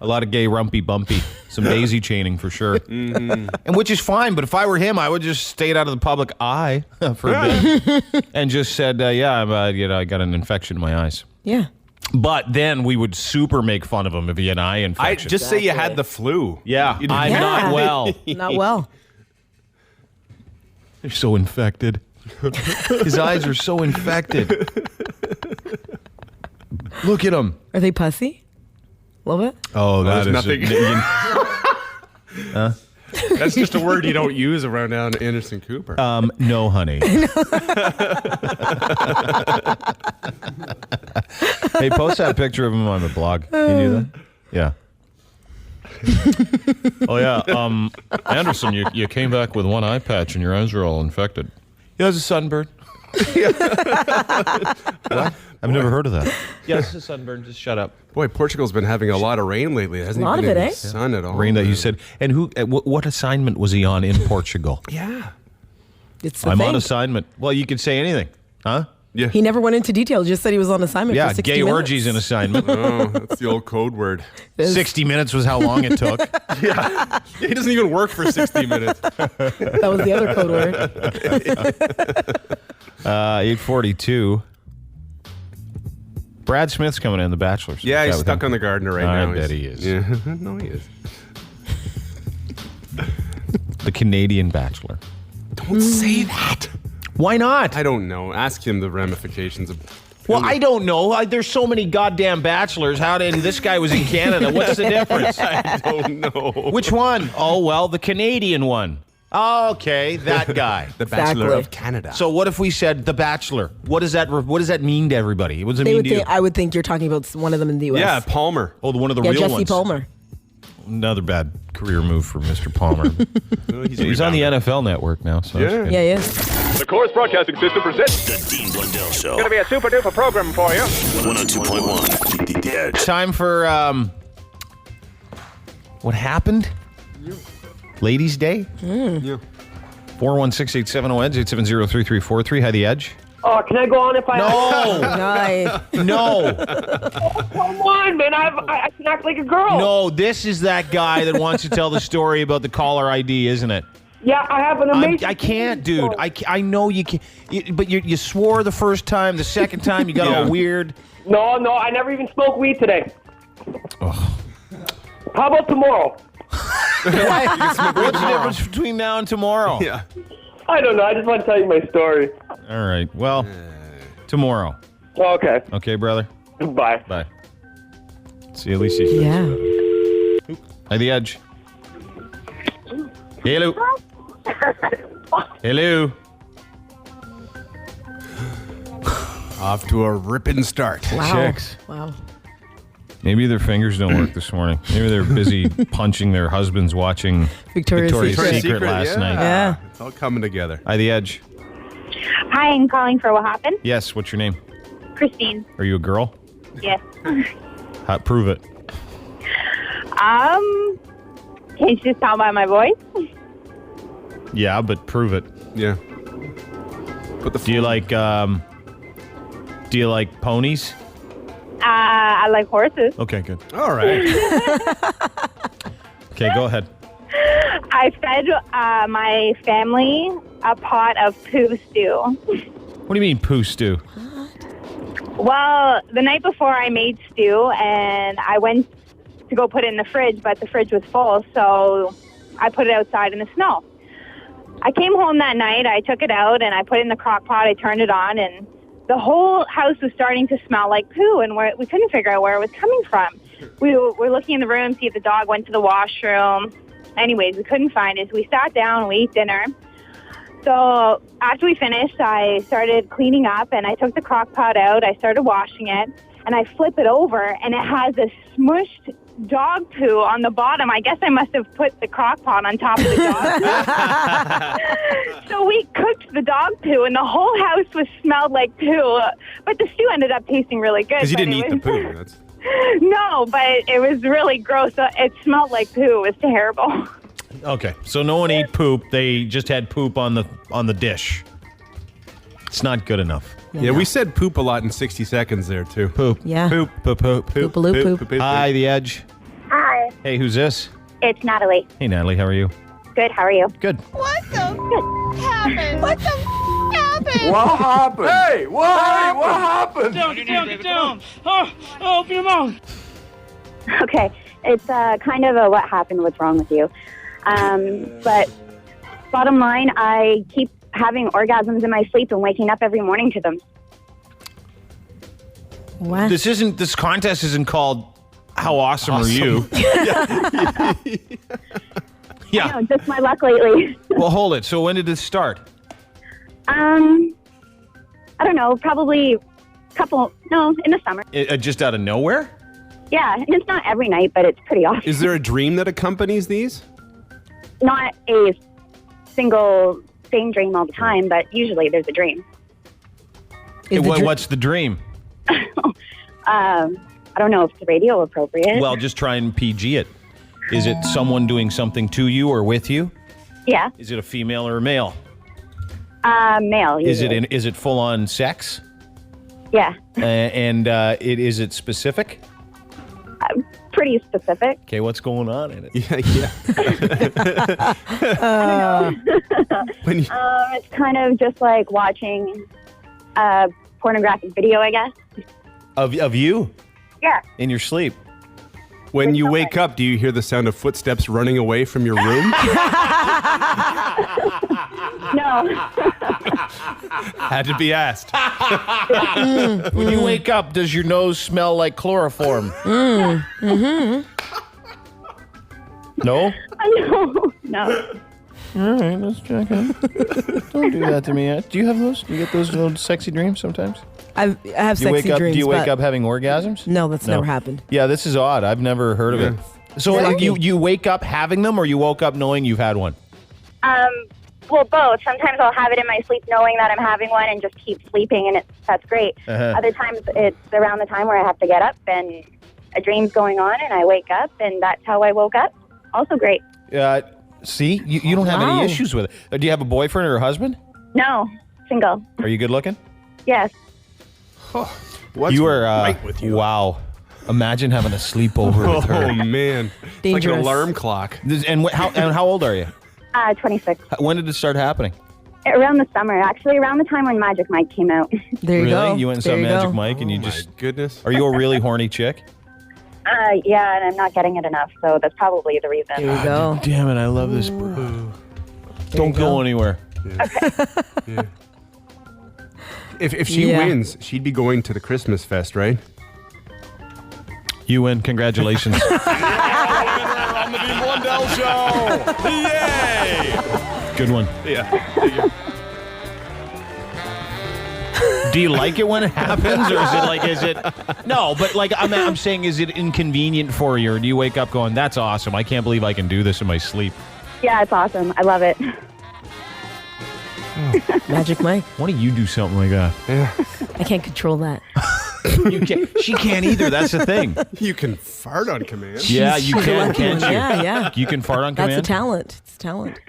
[SPEAKER 8] A lot of gay rumpy bumpy. Some daisy chaining for sure. Mm-hmm. And which is fine, but if I were him, I would just stayed out of the public eye for a bit and just said, I got an infection in my eyes.
[SPEAKER 9] Yeah.
[SPEAKER 8] But then we would super make fun of him if he had an eye infection.
[SPEAKER 10] Just say you had the flu.
[SPEAKER 8] Yeah, I'm not well.
[SPEAKER 9] Not well.
[SPEAKER 8] They're so infected. His eyes are so infected. Look at him.
[SPEAKER 9] Are they pussy? A little bit?
[SPEAKER 8] Oh, that is
[SPEAKER 10] nothing.
[SPEAKER 8] Huh?
[SPEAKER 10] That's just a word you don't use around Anderson Cooper.
[SPEAKER 8] No, honey. Hey, post that picture of him on the blog. Can you do that? Yeah. Oh, yeah. Anderson, you came back with one eye patch and your eyes are all infected. He has a sunburn. What? I've never heard of that. Yes, a sunburn. Just shut up.
[SPEAKER 10] Boy, Portugal's been having a lot of rain lately. It hasn't
[SPEAKER 9] A lot
[SPEAKER 10] been
[SPEAKER 9] of it,
[SPEAKER 10] any
[SPEAKER 9] eh?
[SPEAKER 10] sun at all.
[SPEAKER 8] Rain that you said. And who? What assignment was he on in Portugal?
[SPEAKER 10] Yeah.
[SPEAKER 9] It's the
[SPEAKER 8] I'm
[SPEAKER 9] thing.
[SPEAKER 8] on assignment. Well, you could say anything, huh?
[SPEAKER 10] Yeah.
[SPEAKER 9] He never went into detail. Just said he was on assignment
[SPEAKER 8] Yeah,
[SPEAKER 9] for 60
[SPEAKER 8] gay
[SPEAKER 9] minutes.
[SPEAKER 8] orgies in assignment.
[SPEAKER 10] Oh, that's the old code word.
[SPEAKER 8] 60 minutes was how long it took.
[SPEAKER 10] Yeah. He doesn't even work for 60 minutes.
[SPEAKER 9] That was the other code word.
[SPEAKER 8] 8:42. Brad Smith's coming in, The Bachelor.
[SPEAKER 10] Yeah, he's stuck on the gardener right now.
[SPEAKER 8] I bet he is.
[SPEAKER 10] Yeah. No, he is.
[SPEAKER 8] The Canadian Bachelor.
[SPEAKER 10] Don't say that.
[SPEAKER 8] Why not?
[SPEAKER 10] I don't know. Ask him the ramifications of...
[SPEAKER 8] Well, I don't know. There's so many goddamn bachelors. This guy was in Canada. What's the difference?
[SPEAKER 10] I don't know.
[SPEAKER 8] Which one? Oh, well, the Canadian one. Oh, okay, that guy.
[SPEAKER 10] The Bachelor of Canada.
[SPEAKER 8] So what if we said The Bachelor? What does that mean to everybody? What does it mean to you?
[SPEAKER 9] I would think you're talking about one of them in the U.S.
[SPEAKER 10] Yeah, Palmer.
[SPEAKER 8] Oh, one of the
[SPEAKER 9] Yeah,
[SPEAKER 8] real
[SPEAKER 9] Jesse
[SPEAKER 8] ones.
[SPEAKER 9] Palmer.
[SPEAKER 8] Another bad career move for Mr. Palmer. He's on the NFL Network now. So
[SPEAKER 9] Yeah, he is.
[SPEAKER 2] The Chorus Broadcasting System presents
[SPEAKER 6] The Dean Blundell Show.
[SPEAKER 2] Going to be a super duper program for you.
[SPEAKER 6] 102.1. The Edge.
[SPEAKER 8] Time for What Happened? Ladies' Day?
[SPEAKER 22] Yeah.
[SPEAKER 8] 416-870-EDGE, 870-3343. Hi, The Edge.
[SPEAKER 22] Oh, can I go on if I...
[SPEAKER 8] No!
[SPEAKER 22] Come on, man. I can act like a girl.
[SPEAKER 8] No, this is that guy that wants to tell the story about the caller ID, isn't it?
[SPEAKER 22] Yeah, I have an amazing...
[SPEAKER 8] I can't, dude. I know you can't. But you swore the first time. The second time, you got all weird.
[SPEAKER 22] No, I never even smoked weed today. How about tomorrow?
[SPEAKER 8] What's the difference between now and tomorrow?
[SPEAKER 10] Yeah.
[SPEAKER 22] I don't know. I just want to tell you my story.
[SPEAKER 8] All right. Well, tomorrow.
[SPEAKER 22] Okay.
[SPEAKER 8] Okay, brother.
[SPEAKER 22] Bye.
[SPEAKER 8] Bye. See you, at least you.
[SPEAKER 9] Yeah.
[SPEAKER 8] Hi, The Edge. Hello. Hello.
[SPEAKER 10] Off to a ripping start.
[SPEAKER 9] Wow.
[SPEAKER 8] Chicks.
[SPEAKER 9] Wow.
[SPEAKER 8] Maybe their fingers don't work this morning. Maybe they're busy punching their husbands watching
[SPEAKER 9] Victoria's
[SPEAKER 8] Secret last night.
[SPEAKER 9] Yeah.
[SPEAKER 10] It's all coming together.
[SPEAKER 8] Hi, The Edge.
[SPEAKER 17] Hi, I'm calling for What Happened.
[SPEAKER 8] Yes, what's your name?
[SPEAKER 17] Christine.
[SPEAKER 8] Are you a girl?
[SPEAKER 17] Yes.
[SPEAKER 8] Prove it.
[SPEAKER 17] Can you just tell by my voice?
[SPEAKER 8] Yeah, but prove it.
[SPEAKER 10] Yeah.
[SPEAKER 8] Do you like ponies?
[SPEAKER 17] I like horses.
[SPEAKER 8] Okay, good.
[SPEAKER 10] All right.
[SPEAKER 8] Okay, go ahead.
[SPEAKER 17] I fed my family a pot of poo stew.
[SPEAKER 8] What do you mean, poo stew?
[SPEAKER 17] Well, the night before I made stew, and I went to go put it in the fridge, but the fridge was full, so I put it outside in the snow. I came home that night, I took it out, and I put it in the crock pot, I turned it on, and the whole house was starting to smell like poo, and we couldn't figure out where it was coming from. We were looking in the room, see if the dog went to the washroom. Anyways, we couldn't find it, so we sat down, we ate dinner. So after we finished, I started cleaning up, and I took the crock pot out, I started washing it, and I flip it over, and it has this smushed dog poo on the bottom. I guess I must have put the crock pot on top of the dog poo. So we cooked the dog poo, and the whole house smelled like poo. But the stew ended up tasting really good.
[SPEAKER 10] Because you didn't eat the poo. That's...
[SPEAKER 17] No, but it was really gross. It smelled like poo. It was terrible.
[SPEAKER 8] Okay, so no one ate poop. They just had poop on the dish. It's not good enough.
[SPEAKER 10] Yeah, we said poop a lot in 60 seconds there, too.
[SPEAKER 8] Poop.
[SPEAKER 9] Yeah.
[SPEAKER 8] Poop, poop, poop, poop,
[SPEAKER 9] Poop-a-loop poop.
[SPEAKER 8] Hi, The Edge.
[SPEAKER 17] Hi,
[SPEAKER 8] Hey, who's this?
[SPEAKER 17] it's Natalie.
[SPEAKER 8] Hey, Natalie, how are you?
[SPEAKER 17] Good, how are you?
[SPEAKER 8] Good.
[SPEAKER 17] What the happened? What the happened?
[SPEAKER 14] What happened? Hey, what happened?
[SPEAKER 2] Get down. Oh, open your mouth.
[SPEAKER 17] Okay, it's kind of a what happened, what's wrong with you. But bottom line, I keep having orgasms in my sleep and waking up every morning to them.
[SPEAKER 9] What?
[SPEAKER 8] This contest isn't called How Awesome Are You? Yeah.
[SPEAKER 17] I know, just my luck lately.
[SPEAKER 8] Well, hold it. So when did this start?
[SPEAKER 17] I don't know, probably in the summer.
[SPEAKER 8] Just out of nowhere?
[SPEAKER 17] Yeah, and it's not every night, but it's pretty often.
[SPEAKER 10] Is there a dream that accompanies these?
[SPEAKER 17] Not a single same dream all the time, but usually there's a dream.
[SPEAKER 8] What's the dream?
[SPEAKER 17] I don't know if it's radio appropriate.
[SPEAKER 8] Well, just try and PG it. Is it someone doing something to you or with you?
[SPEAKER 17] Yeah.
[SPEAKER 8] Is it a female or a male?
[SPEAKER 17] Male. Usually.
[SPEAKER 8] Is it full on sex?
[SPEAKER 17] Yeah.
[SPEAKER 8] Is it specific?
[SPEAKER 17] Pretty specific.
[SPEAKER 8] Okay, what's going on in it?
[SPEAKER 10] Yeah.
[SPEAKER 17] It's kind of just like watching a pornographic video, I guess.
[SPEAKER 8] Of you?
[SPEAKER 17] Yeah.
[SPEAKER 8] In your sleep?
[SPEAKER 10] When you wake up, do you hear the sound of footsteps running away from your room?
[SPEAKER 17] No.
[SPEAKER 10] Had to be asked.
[SPEAKER 8] When you wake up, does your nose smell like chloroform?
[SPEAKER 17] Mm-hmm.
[SPEAKER 8] No?
[SPEAKER 17] No.
[SPEAKER 8] All right, let's check it. Don't do that to me yet. Do you have those? Do you get those little sexy dreams sometimes?
[SPEAKER 9] I have sexy dreams.
[SPEAKER 8] Do you wake up having orgasms?
[SPEAKER 9] No, that's never happened.
[SPEAKER 8] Yeah, this is odd. I've never heard of it. So you wake up having them, or you woke up knowing you've had one?
[SPEAKER 17] Well, both. Sometimes I'll have it in my sleep knowing that I'm having one and just keep sleeping, and that's great. Other times it's around the time where I have to get up and a dream's going on and I wake up, and that's how I woke up. Also great.
[SPEAKER 8] See? You don't have any issues with it. Do you have a boyfriend or a husband?
[SPEAKER 17] No, single.
[SPEAKER 8] Are you good looking?
[SPEAKER 17] Yes.
[SPEAKER 10] What's
[SPEAKER 8] you are
[SPEAKER 10] right with you?
[SPEAKER 8] Wow. Imagine having a sleepover with her.
[SPEAKER 10] Oh, man. It's like an alarm clock.
[SPEAKER 8] And how old are you?
[SPEAKER 17] 26.
[SPEAKER 8] When did it start happening?
[SPEAKER 17] Around the summer, actually, around the time when Magic Mike came out.
[SPEAKER 9] There you
[SPEAKER 8] really?
[SPEAKER 9] go.
[SPEAKER 8] You went and saw Magic Mike, and you just
[SPEAKER 10] goodness.
[SPEAKER 8] Are you a really horny chick?
[SPEAKER 17] Yeah, and I'm not getting it enough, so that's probably the reason.
[SPEAKER 9] There you go.
[SPEAKER 8] Damn it, I love this bro. Don't go anywhere.
[SPEAKER 10] Yeah. If she wins, she'd be going to the Christmas fest, right?
[SPEAKER 8] You win. Congratulations.
[SPEAKER 10] On the Dean Blundell Show. Yay!
[SPEAKER 8] Good one.
[SPEAKER 10] Yeah.
[SPEAKER 8] Do you like it when it happens, or is it? No, but like I'm saying, is it inconvenient for you, or do you wake up going, "That's awesome! I can't believe I can do this in my sleep"?
[SPEAKER 17] Yeah, it's awesome. I love it.
[SPEAKER 9] Magic Mike.
[SPEAKER 8] Why don't you do something like that?
[SPEAKER 10] Yeah.
[SPEAKER 9] I can't control that.
[SPEAKER 8] You can't. She can't either. That's the thing.
[SPEAKER 10] You can fart on command.
[SPEAKER 8] Yeah, you
[SPEAKER 9] She's a
[SPEAKER 8] can,
[SPEAKER 9] lucky
[SPEAKER 8] can't
[SPEAKER 9] one.
[SPEAKER 8] you?
[SPEAKER 9] Yeah.
[SPEAKER 8] You can fart on command.
[SPEAKER 9] That's a talent. It's talent.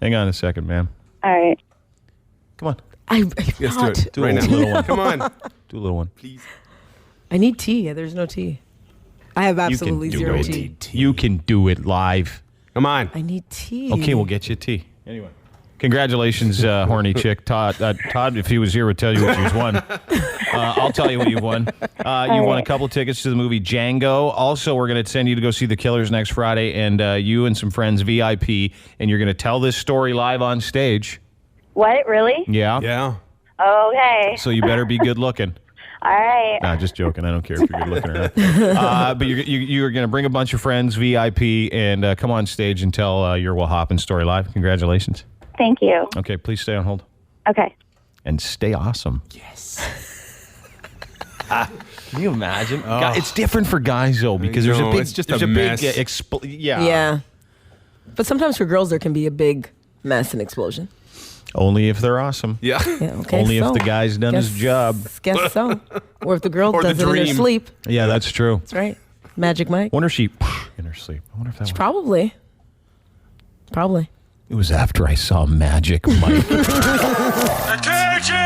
[SPEAKER 8] Hang on a second, ma'am.
[SPEAKER 17] All right.
[SPEAKER 8] Come on.
[SPEAKER 10] Let's do it.
[SPEAKER 8] Do
[SPEAKER 10] right
[SPEAKER 8] a
[SPEAKER 10] now.
[SPEAKER 8] little one.
[SPEAKER 10] Come on.
[SPEAKER 8] Do a little one.
[SPEAKER 10] Please.
[SPEAKER 9] I need tea. There's no tea. I have absolutely
[SPEAKER 8] You can
[SPEAKER 9] zero
[SPEAKER 8] do
[SPEAKER 9] tea.
[SPEAKER 8] it. You can do it live.
[SPEAKER 10] Come on.
[SPEAKER 9] I need tea.
[SPEAKER 8] Okay, we'll get you tea. Anyway. Congratulations, horny chick. Todd, if he was here, would tell you what you've won. I'll tell you what you've won. You won a couple tickets to the movie Django. Also, we're going to send you to go see The Killers next Friday, and you and some friends VIP, and you're going to tell this story live on stage.
[SPEAKER 17] What? Really?
[SPEAKER 8] Yeah.
[SPEAKER 10] Yeah.
[SPEAKER 17] Okay.
[SPEAKER 8] So you better be good looking.
[SPEAKER 17] All right.
[SPEAKER 8] Nah, just joking. I don't care if you're good looking or not. But you're going to bring a bunch of friends VIP and come on stage and tell your Wha Happened story live. Congratulations.
[SPEAKER 17] Thank you.
[SPEAKER 8] Okay, please stay on hold.
[SPEAKER 17] Okay.
[SPEAKER 8] And stay awesome.
[SPEAKER 10] Yes.
[SPEAKER 8] Can you imagine? It's different for guys though, because there's a big,
[SPEAKER 10] it's just
[SPEAKER 8] there's
[SPEAKER 10] a mess.
[SPEAKER 8] big, yeah.
[SPEAKER 9] Yeah. But sometimes for girls, there can be a big mess and explosion.
[SPEAKER 8] Only if they're awesome.
[SPEAKER 10] Yeah.
[SPEAKER 9] Yeah, okay,
[SPEAKER 8] Only
[SPEAKER 9] so
[SPEAKER 8] if the guy's done his job.
[SPEAKER 9] Guess so. Or if the girl
[SPEAKER 10] Or the
[SPEAKER 9] does it in her
[SPEAKER 10] dream.
[SPEAKER 9] sleep.
[SPEAKER 8] Yeah, that's true.
[SPEAKER 9] That's right. Magic Mike.
[SPEAKER 8] Wonder if she in her sleep. I wonder if that was.
[SPEAKER 9] Probably.
[SPEAKER 8] It was after I saw Magic Mike.
[SPEAKER 6] Attention,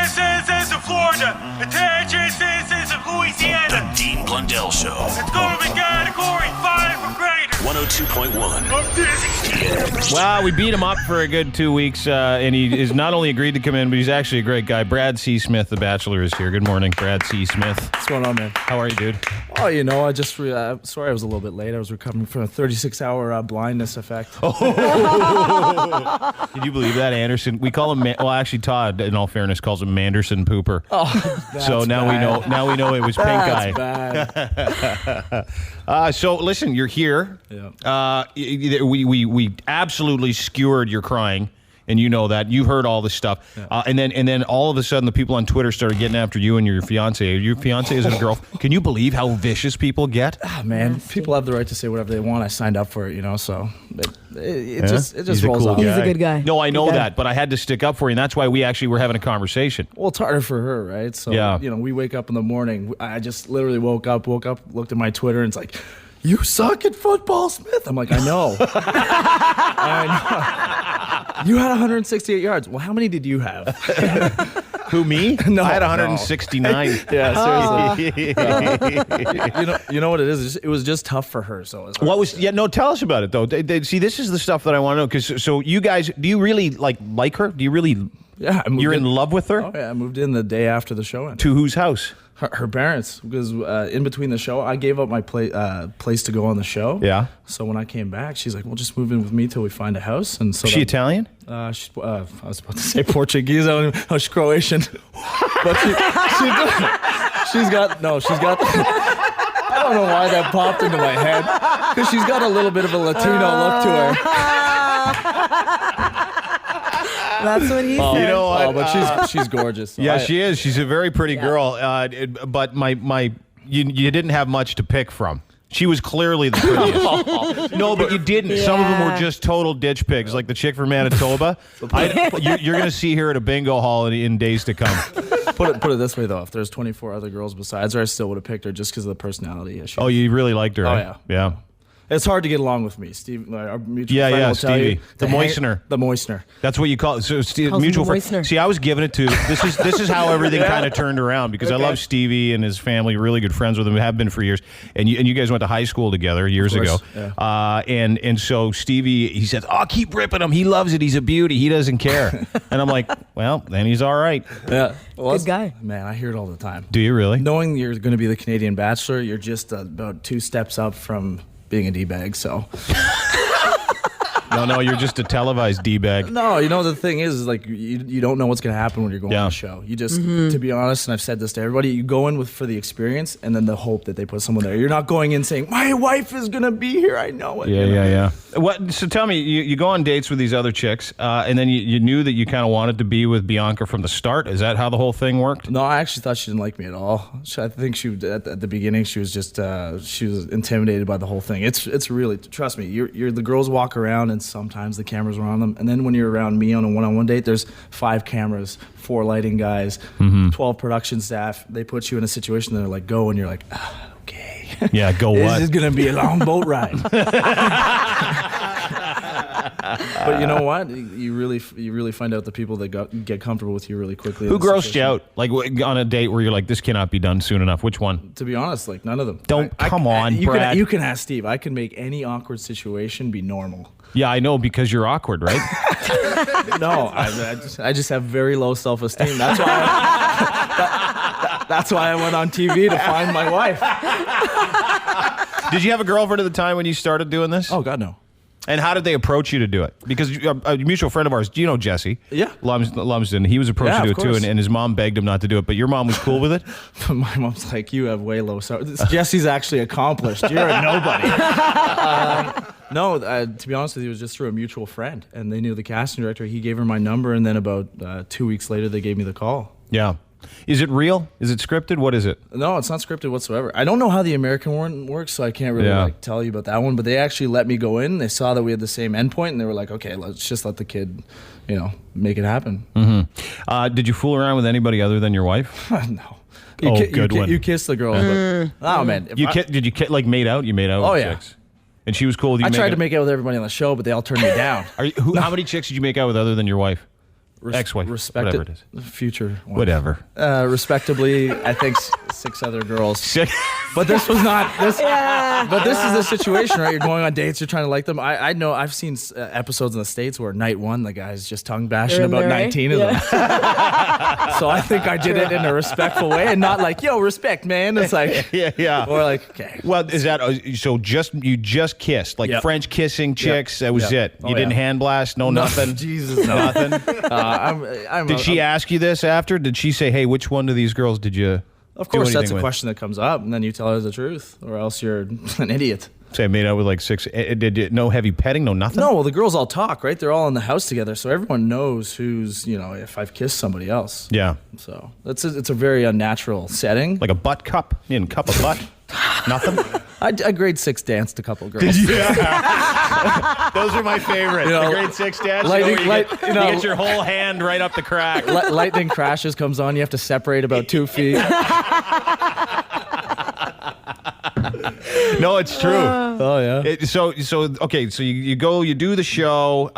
[SPEAKER 6] citizens of Florida. Attention, citizens of Louisiana.
[SPEAKER 4] The Dean Blundell Show.
[SPEAKER 6] It's going to be category 5 or greater.
[SPEAKER 4] 102.1.
[SPEAKER 6] I'm dizzy.
[SPEAKER 8] Well, we beat him up for a good 2 weeks, and he is not only agreed to come in, but he's actually a great guy. Brad C. Smith, the Bachelor, is here. Good morning, Brad C. Smith.
[SPEAKER 7] What's going on, man?
[SPEAKER 8] How are you, dude?
[SPEAKER 7] Oh, I just sorry I was a little bit late. I was recovering from a 36-hour blindness effect.
[SPEAKER 8] Did you believe that, Anderson? We call him, actually, Todd, in all fairness, calls him Manderson Pooper.
[SPEAKER 7] Oh,
[SPEAKER 8] so now
[SPEAKER 7] bad.
[SPEAKER 8] we know it was pink eye.
[SPEAKER 7] Bad.
[SPEAKER 8] So listen, you're here.
[SPEAKER 7] Yeah.
[SPEAKER 8] We absolutely skewered your crying, and you know that. You heard all this stuff, and then all of a sudden the people on Twitter started getting after you and your fiance. Your fiance is a girl. Can you believe how vicious people get?
[SPEAKER 7] Ah, man, people have the right to say whatever they want. I signed up for it, so it just
[SPEAKER 8] He's a
[SPEAKER 7] rolls
[SPEAKER 8] cool
[SPEAKER 7] off.
[SPEAKER 8] guy.
[SPEAKER 9] He's a good guy.
[SPEAKER 8] No, I know
[SPEAKER 9] Good guy.
[SPEAKER 8] that, but I had to stick up for you, and that's why we actually were having a conversation.
[SPEAKER 7] Well, it's harder for her, right? So,
[SPEAKER 8] Yeah.
[SPEAKER 7] we wake up in the morning. I just literally woke up, looked at my Twitter, and it's like, you suck at football, Smith. I'm like, I know. I know. You had 168 yards. Well, how many did you have?
[SPEAKER 8] Who, me?
[SPEAKER 7] No,
[SPEAKER 8] I had
[SPEAKER 7] no.
[SPEAKER 8] 169.
[SPEAKER 7] Yeah, seriously. You know what it is? It was just tough for her. So
[SPEAKER 8] What was? Yeah, no. Tell us about it though. See, this is the stuff that I want to know. Because so you guys, do you really like her? Do you really?
[SPEAKER 7] Yeah,
[SPEAKER 8] you're in love with her.
[SPEAKER 7] Oh yeah, I moved in the day after the show.
[SPEAKER 8] To whose house?
[SPEAKER 7] Her parents, because in between the show, I gave up my place to go on the show.
[SPEAKER 8] Yeah.
[SPEAKER 7] So when I came back, she's like, "Well, just move in with me till we find a house." And so
[SPEAKER 8] Is she Italian?
[SPEAKER 7] I was about to say Portuguese. I don't even know. She's Croatian, but she's got. I don't know why that popped into my head, because she's got a little bit of a Latino look to her.
[SPEAKER 9] That's what he said.
[SPEAKER 8] You know what?
[SPEAKER 7] But she's gorgeous. So
[SPEAKER 8] Yeah, she is. She's a very pretty girl. But you didn't have much to pick from. She was clearly the prettiest. No, but you didn't.
[SPEAKER 9] Yeah.
[SPEAKER 8] Some of them were just total ditch pigs, like the chick from Manitoba. You're going to see her at a bingo hall in days to come.
[SPEAKER 7] Put it this way, though. If there's 24 other girls besides her, I still would have picked her just because of the personality issue.
[SPEAKER 8] Oh, you really liked her,
[SPEAKER 7] Oh,
[SPEAKER 8] right? Yeah.
[SPEAKER 7] It's hard to get along with me. Steve, our mutual friend will tell
[SPEAKER 8] Stevie.
[SPEAKER 7] you,
[SPEAKER 8] The moistener.
[SPEAKER 7] The moistener.
[SPEAKER 8] That's what you call it. So Steve,
[SPEAKER 9] Calls him
[SPEAKER 8] mutual
[SPEAKER 9] the
[SPEAKER 8] friend.
[SPEAKER 9] moistener.
[SPEAKER 8] See, I was giving it to. This is how everything kind of turned around because I
[SPEAKER 7] Okay.
[SPEAKER 8] love Stevie and his family. Really good friends with him. Have been for years. And you guys went to high school together years ago.
[SPEAKER 7] Yeah.
[SPEAKER 8] And so Stevie, he says, "Oh, keep ripping him. He loves it. He's a beauty. He doesn't care." And I'm like, "Well, then he's all right."
[SPEAKER 7] Yeah. Well,
[SPEAKER 9] Good guy.
[SPEAKER 7] Man, I hear it all the time.
[SPEAKER 8] Do you really?
[SPEAKER 7] Knowing you're going to be the Canadian Bachelor, you're just about 2 steps up from being a D-bag, so...
[SPEAKER 8] No, you're just a televised D-bag.
[SPEAKER 7] No, you know, the thing is like, you don't know what's going to happen when you're going on the show. You just, to be honest, and I've said this to everybody, you go in for the experience and then the hope that they put someone there. You're not going in saying, my wife is going to be here, I know it.
[SPEAKER 8] Yeah. What? So tell me, you go on dates with these other chicks, and then you knew that you kind of wanted to be with Bianca from the start? Is that how the whole thing worked?
[SPEAKER 7] No, I actually thought she didn't like me at all. I think at the beginning, she was just, she was intimidated by the whole thing. It's really, trust me, you're the girls walk around and sometimes the cameras are on them. And then when you're around me on a one-on-one date, there's 5 cameras, 4 lighting guys, 12 production staff. They put you in a situation that they're like, go, and you're like, okay.
[SPEAKER 8] Yeah, go
[SPEAKER 7] This
[SPEAKER 8] what?
[SPEAKER 7] is going to be a long boat ride. But you know what? You really find out the people that get comfortable with you really quickly.
[SPEAKER 8] Who grossed you out? Like on a date where you're like, this cannot be done soon enough. Which one?
[SPEAKER 7] To be honest, like none of them.
[SPEAKER 8] Come on, Brad.
[SPEAKER 7] You can ask Steve. I can make any awkward situation be normal.
[SPEAKER 8] Yeah, I know, because you're awkward, right?
[SPEAKER 7] No, I just have very low self-esteem. That's why that's why I went on TV to find my wife.
[SPEAKER 8] Did you have a girlfriend at the time when you started doing this?
[SPEAKER 7] Oh, God, no.
[SPEAKER 8] And how did they approach you to do it? Because a mutual friend of ours, do you know Jesse?
[SPEAKER 7] Yeah.
[SPEAKER 8] Lumsden, he was approached to do it too, and his mom begged him not to do it, but your mom was cool with it?
[SPEAKER 7] My mom's like, you have way low self. Jesse's actually accomplished. You're a nobody. No, to be honest with you, it was just through a mutual friend, and they knew the casting director. He gave her my number, and then about 2 weeks later, they gave me the call.
[SPEAKER 8] Yeah. Is it real? Is it scripted? What is it?
[SPEAKER 7] No, it's not scripted whatsoever. I don't know how the American one works, so I can't really tell you about that one. But they actually let me go in. They saw that we had the same endpoint, and they were like, "Okay, let's just let the kid, make it happen."
[SPEAKER 8] Mm-hmm. Did you fool around with anybody other than your wife?
[SPEAKER 7] No.
[SPEAKER 8] Good one.
[SPEAKER 7] You kissed the girl. But, oh man,
[SPEAKER 8] did you like made out? You made out with chicks? And she was cool with you?
[SPEAKER 7] I tried to make out with everybody on the show, but they all turned me down.
[SPEAKER 8] How many chicks did you make out with other than your wife? Ex-wife, whatever it is.
[SPEAKER 7] Future wife.
[SPEAKER 8] Whatever.
[SPEAKER 7] Respectably, I think 6 other girls. But this was not this.
[SPEAKER 9] Yeah.
[SPEAKER 7] But this is the situation, right? You're going on dates. You're trying to like them. I know. I've seen episodes in the States where night 1, the guy's just tongue bashing about 19 of them. So I think I did it in a respectful way and not like, yo, respect, man. It's like,
[SPEAKER 8] yeah.
[SPEAKER 7] Or like, okay.
[SPEAKER 8] Well, is that so? You just kissed, like French kissing chicks. That was it. You didn't hand blast, nothing.
[SPEAKER 7] Jesus, no.
[SPEAKER 8] Nothing. Did she ask you this after? Did she say, "Hey, which one of these girls did you?"
[SPEAKER 7] Of course, that's a
[SPEAKER 8] with?
[SPEAKER 7] question that comes up, and then you tell her the truth, or else you're an idiot.
[SPEAKER 8] Say I made out with like 6. Did you, no heavy petting, no nothing?
[SPEAKER 7] No, well, the girls all talk, right? They're all in the house together, so everyone knows who's, if I've kissed somebody else.
[SPEAKER 8] Yeah.
[SPEAKER 7] So it's a very unnatural setting.
[SPEAKER 8] Like a butt cup? You didn't cup a butt? Nothing?
[SPEAKER 7] I grade 6 danced a couple girls.
[SPEAKER 8] Yeah. Those are my favorite. The grade 6 dance. You get your whole hand right up the crack.
[SPEAKER 7] Lightning crashes comes on. You have to separate about 2 feet.
[SPEAKER 8] No, it's true.
[SPEAKER 7] Oh yeah.
[SPEAKER 8] So you go, you do the show.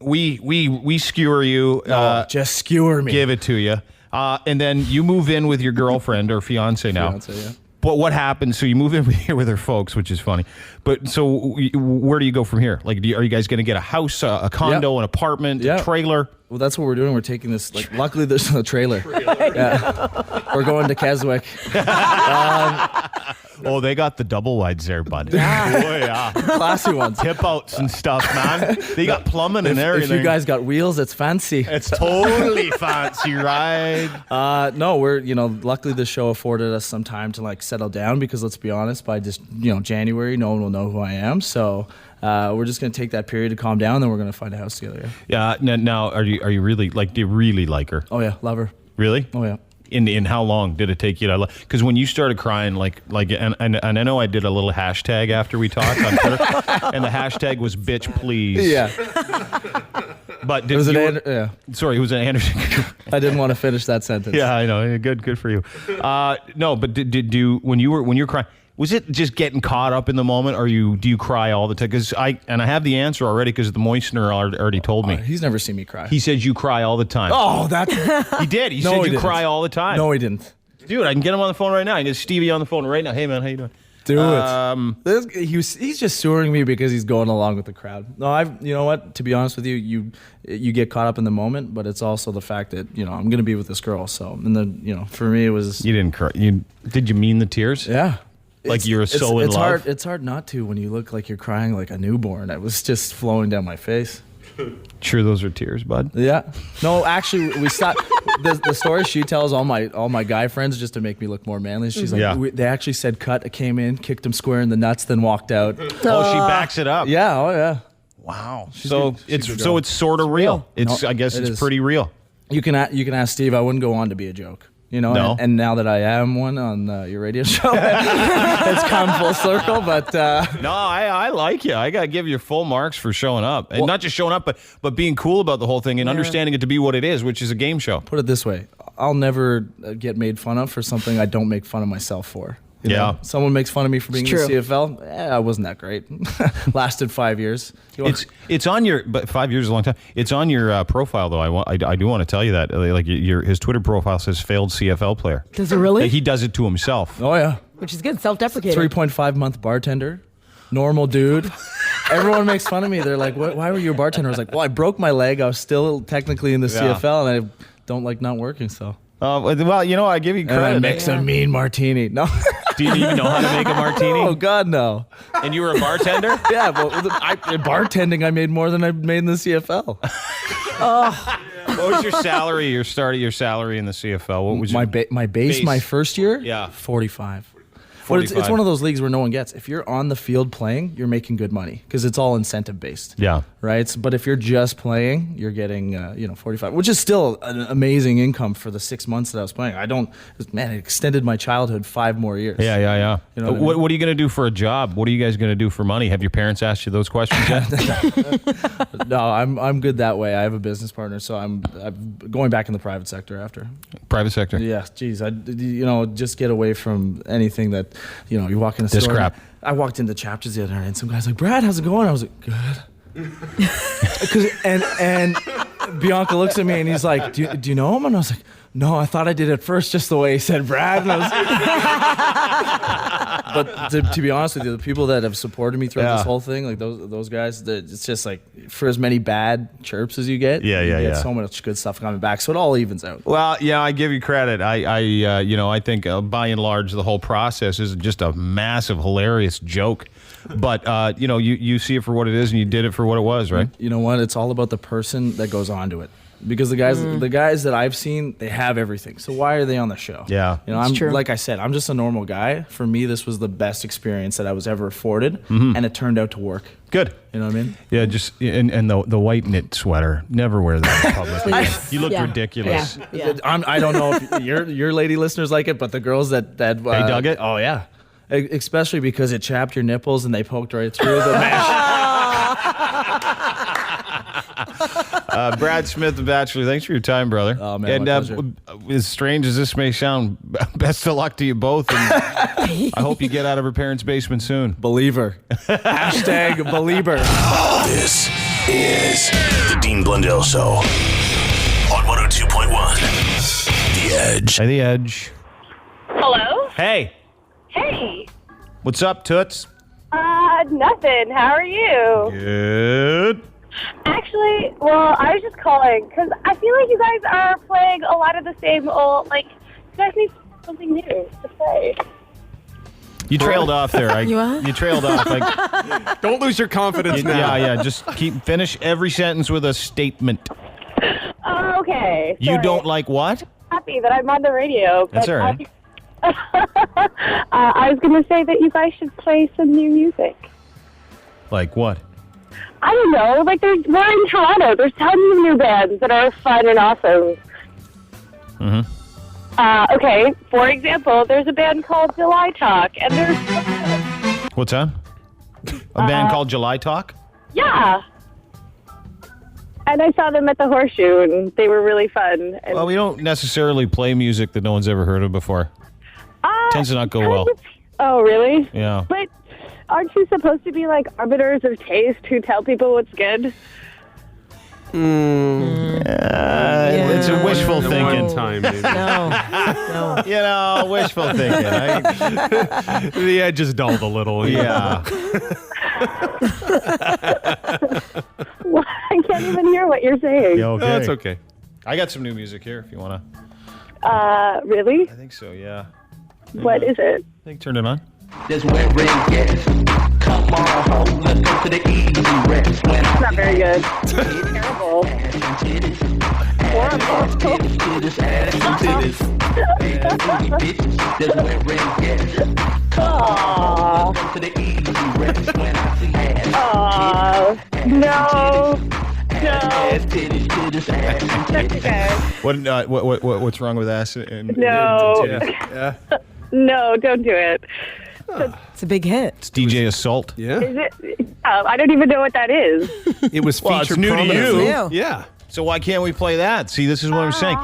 [SPEAKER 8] We skewer you.
[SPEAKER 7] Just skewer me.
[SPEAKER 8] Give it to you, and then you move in with your girlfriend or fiance now.
[SPEAKER 7] Yeah.
[SPEAKER 8] But what happens? So you move in here with her folks, which is funny. But so where do you go from here? Like, are you guys going to get a house, a condo, an apartment, a trailer?
[SPEAKER 7] Well, that's what we're doing. We're taking this. Like, luckily, there's a trailer. Yeah. We're going to Keswick.
[SPEAKER 8] Oh, they got the double wides there, bud.
[SPEAKER 7] Yeah.
[SPEAKER 8] Oh, yeah.
[SPEAKER 7] Classy ones.
[SPEAKER 8] Tip outs and stuff, man. They got plumbing and everything.
[SPEAKER 7] If you guys got wheels, it's fancy.
[SPEAKER 8] It's totally fancy, right?
[SPEAKER 7] No, we're, luckily the show afforded us some time to like settle down because let's be honest, by just, January, no one will know who I am. So we're just going to take that period to calm down, then we're going to find a house together.
[SPEAKER 8] Yeah. Now, are you really, do you really like her?
[SPEAKER 7] Oh, yeah. Love her.
[SPEAKER 8] Really?
[SPEAKER 7] Oh, yeah.
[SPEAKER 8] In how long did it take you to? Because when you started crying, and I know I did a little hashtag after we talked on Twitter, and the hashtag was "bitch please."
[SPEAKER 7] Yeah.
[SPEAKER 8] But
[SPEAKER 7] It was yeah.
[SPEAKER 8] Sorry, it was an Anderson.
[SPEAKER 7] I didn't want to finish that sentence.
[SPEAKER 8] Yeah, I know. Good for you. No, but did you when you're crying? Was it just getting caught up in the moment, or do you cry all the time? Because I have the answer already because the moistener already told me.
[SPEAKER 7] He's never seen me cry.
[SPEAKER 8] He said you cry all the time.
[SPEAKER 7] Oh, that's
[SPEAKER 8] he did. He said you cry all the time.
[SPEAKER 7] No, he didn't.
[SPEAKER 8] Dude, I can get him on the phone right now. I can get Stevie on the phone right now. Hey man, how you doing?
[SPEAKER 7] Do it. He's just sewering me because he's going along with the crowd. No, you know what? To be honest with you, you get caught up in the moment, but it's also the fact that I'm going to be with this girl. So, and then for me, it was.
[SPEAKER 8] You didn't cry. Did you mean the tears?
[SPEAKER 7] Yeah.
[SPEAKER 8] Like you're so in love.
[SPEAKER 7] It's hard not to when you look like you're crying like a newborn. It was just flowing down my face.
[SPEAKER 8] Sure, those are tears, bud.
[SPEAKER 7] Yeah. No, actually, we stopped. The story she tells all my guy friends just to make me look more manly. She's like, they actually said cut. I came in, kicked him square in the nuts, then walked out.
[SPEAKER 8] Oh, she backs it up.
[SPEAKER 7] Yeah. Oh, yeah.
[SPEAKER 8] Wow. It's sort of real. I guess it's pretty real.
[SPEAKER 7] You can ask Steve. I wouldn't go on to be a joke.
[SPEAKER 8] No.
[SPEAKER 7] And now that I am one on your radio show, it's come full circle. But
[SPEAKER 8] no, I like you. I gotta give you full marks for showing up, and not just showing up, but being cool about the whole thing and understanding it to be what it is, which is a game show.
[SPEAKER 7] Put it this way: I'll never get made fun of for something I don't make fun of myself for. You know? Someone makes fun of me for being in the CFL. I wasn't that great. Lasted 5 years.
[SPEAKER 8] It's on your, but 5 years is a long time. It's on your profile though. I do want to tell you that his Twitter profile says failed CFL player.
[SPEAKER 9] Does it really?
[SPEAKER 8] He does it to himself.
[SPEAKER 7] Oh yeah.
[SPEAKER 9] Which is good. Self-deprecating.
[SPEAKER 7] 3.5 month bartender. Normal dude. Everyone makes fun of me. They're like, why were you a bartender? I was like, well, I broke my leg. I was still technically in the CFL, and I don't like not working. So.
[SPEAKER 8] Well, I give you credit.
[SPEAKER 7] And I mix a mean martini. No.
[SPEAKER 8] Do you even know how to make a martini?
[SPEAKER 7] Oh, God, no.
[SPEAKER 8] And you were a bartender?
[SPEAKER 7] Yeah, but bartending, I made more than I made in the CFL.
[SPEAKER 8] What was your salary? Your salary in the CFL? What was
[SPEAKER 7] my base? My first year?
[SPEAKER 8] Yeah,
[SPEAKER 7] 45. But it's one of those leagues where no one gets. If you're on the field playing, you're making good money because it's all incentive based.
[SPEAKER 8] Yeah.
[SPEAKER 7] Right. But if you're just playing, you're getting 45, which is still an amazing income for the 6 months that I was playing. It extended my childhood 5 more years.
[SPEAKER 8] Yeah.
[SPEAKER 7] You know
[SPEAKER 8] what are you going to do for a job? What are you guys going to do for money? Have your parents asked you those questions yet?
[SPEAKER 7] No, I'm good that way. I have a business partner, so I'm going back in the private sector after.
[SPEAKER 8] Private sector.
[SPEAKER 7] Yeah. Geez, just get away from anything that. You walk in the
[SPEAKER 8] this
[SPEAKER 7] store.
[SPEAKER 8] Crap.
[SPEAKER 7] I walked into Chapters the other night, and some guy's like, "Brad, how's it going?" I was like, "Good." and Bianca looks at me, and he's like, "Do you know him?" And I was like, "No, I thought I did at first, just the way he said Brad." And but to be honest with you, the people that have supported me throughout this whole thing, like those guys, it's just like for as many bad chirps as you get, you get so much good stuff coming back, so it all evens out.
[SPEAKER 8] Well, yeah, I give you credit. I think by and large the whole process is just a massive, hilarious joke. But you see it for what it is, and you did it for what it was, right?
[SPEAKER 7] You know what? It's all about the person that goes on to it. Because the guys that I've seen, they have everything. So why are they on the show?
[SPEAKER 8] Yeah,
[SPEAKER 7] I'm true. Like I said, I'm just a normal guy. For me, this was the best experience that I was ever afforded, and it turned out to work.
[SPEAKER 8] Good.
[SPEAKER 7] You know what I mean?
[SPEAKER 8] Yeah, just and the white knit sweater. Never wear that in public. You look ridiculous.
[SPEAKER 9] Yeah.
[SPEAKER 7] I don't know if your lady listeners like it, but the girls that
[SPEAKER 8] they dug it.
[SPEAKER 7] Oh yeah, especially because it chapped your nipples and they poked right through the mesh.
[SPEAKER 8] Brad Smith, The Bachelor, thanks for your time, brother.
[SPEAKER 7] Oh, man, my pleasure.
[SPEAKER 8] As strange as this may sound, best of luck to you both. And I hope you get out of her parents' basement soon.
[SPEAKER 7] Believer. Hashtag believer.
[SPEAKER 6] This is the Dean Blundell Show on 102.1 The Edge.
[SPEAKER 8] Hey, The Edge.
[SPEAKER 17] Hello?
[SPEAKER 8] Hey.
[SPEAKER 17] Hey.
[SPEAKER 8] What's up, Toots?
[SPEAKER 17] Nothing. How are you?
[SPEAKER 8] Good.
[SPEAKER 17] Actually, well, I was just calling because I feel like you guys are playing a lot of the same old, you guys need something new to play.
[SPEAKER 8] You trailed off there.
[SPEAKER 9] You
[SPEAKER 8] trailed off.
[SPEAKER 10] Don't lose your confidence now.
[SPEAKER 8] Yeah. Just finish every sentence with a statement.
[SPEAKER 17] Okay.
[SPEAKER 8] You
[SPEAKER 17] sorry.
[SPEAKER 8] don't like what?
[SPEAKER 17] Happy that I'm on the radio. But
[SPEAKER 8] That's all right.
[SPEAKER 17] I was going to say that you guys should play some new music.
[SPEAKER 8] Like what?
[SPEAKER 17] I don't know. We're in Toronto. There's tons of new bands that are fun and awesome.
[SPEAKER 8] Mm-hmm.
[SPEAKER 17] Okay, for example, there's a band called July Talk, and there's...
[SPEAKER 8] What's that? A band called July Talk?
[SPEAKER 17] Yeah. And I saw them at the Horseshoe, and they were really fun. And,
[SPEAKER 8] Well, we don't necessarily play music that no one's ever heard of before. Tends to not go well.
[SPEAKER 17] Oh, really?
[SPEAKER 8] Yeah.
[SPEAKER 17] But aren't you supposed to be like arbiters of taste who tell people what's good?
[SPEAKER 8] It's a wishful thinking.
[SPEAKER 10] One time, maybe.
[SPEAKER 9] No.
[SPEAKER 8] You know, wishful thinking.
[SPEAKER 10] The edge is dulled a little.
[SPEAKER 8] Yeah.
[SPEAKER 17] Well, I can't even hear what you're saying.
[SPEAKER 8] Yeah, okay.
[SPEAKER 10] No, that's okay.
[SPEAKER 8] I got some new music here if you want to.
[SPEAKER 17] Really?
[SPEAKER 8] I think so, yeah.
[SPEAKER 17] What is it?
[SPEAKER 8] I think turn it on.
[SPEAKER 13] This where rain gets. Come on home, let's go to the easy rest.
[SPEAKER 17] It's not very good. It's terrible. Horrible.
[SPEAKER 13] This where rain gets.
[SPEAKER 17] Aww.
[SPEAKER 13] To the easy rest when I see ass.
[SPEAKER 17] Aww. No.
[SPEAKER 8] What's wrong with ass?
[SPEAKER 17] No.
[SPEAKER 8] Yeah.
[SPEAKER 17] No, don't do it.
[SPEAKER 9] It's a big hit.
[SPEAKER 8] It's DJ Assault.
[SPEAKER 10] Yeah.
[SPEAKER 17] Is it? I don't even know what that is.
[SPEAKER 10] It was
[SPEAKER 8] Well, it's
[SPEAKER 10] featured
[SPEAKER 8] new to
[SPEAKER 10] prominently.
[SPEAKER 8] you.
[SPEAKER 10] Yeah.
[SPEAKER 8] So why can't we play that? See, this is what I'm saying.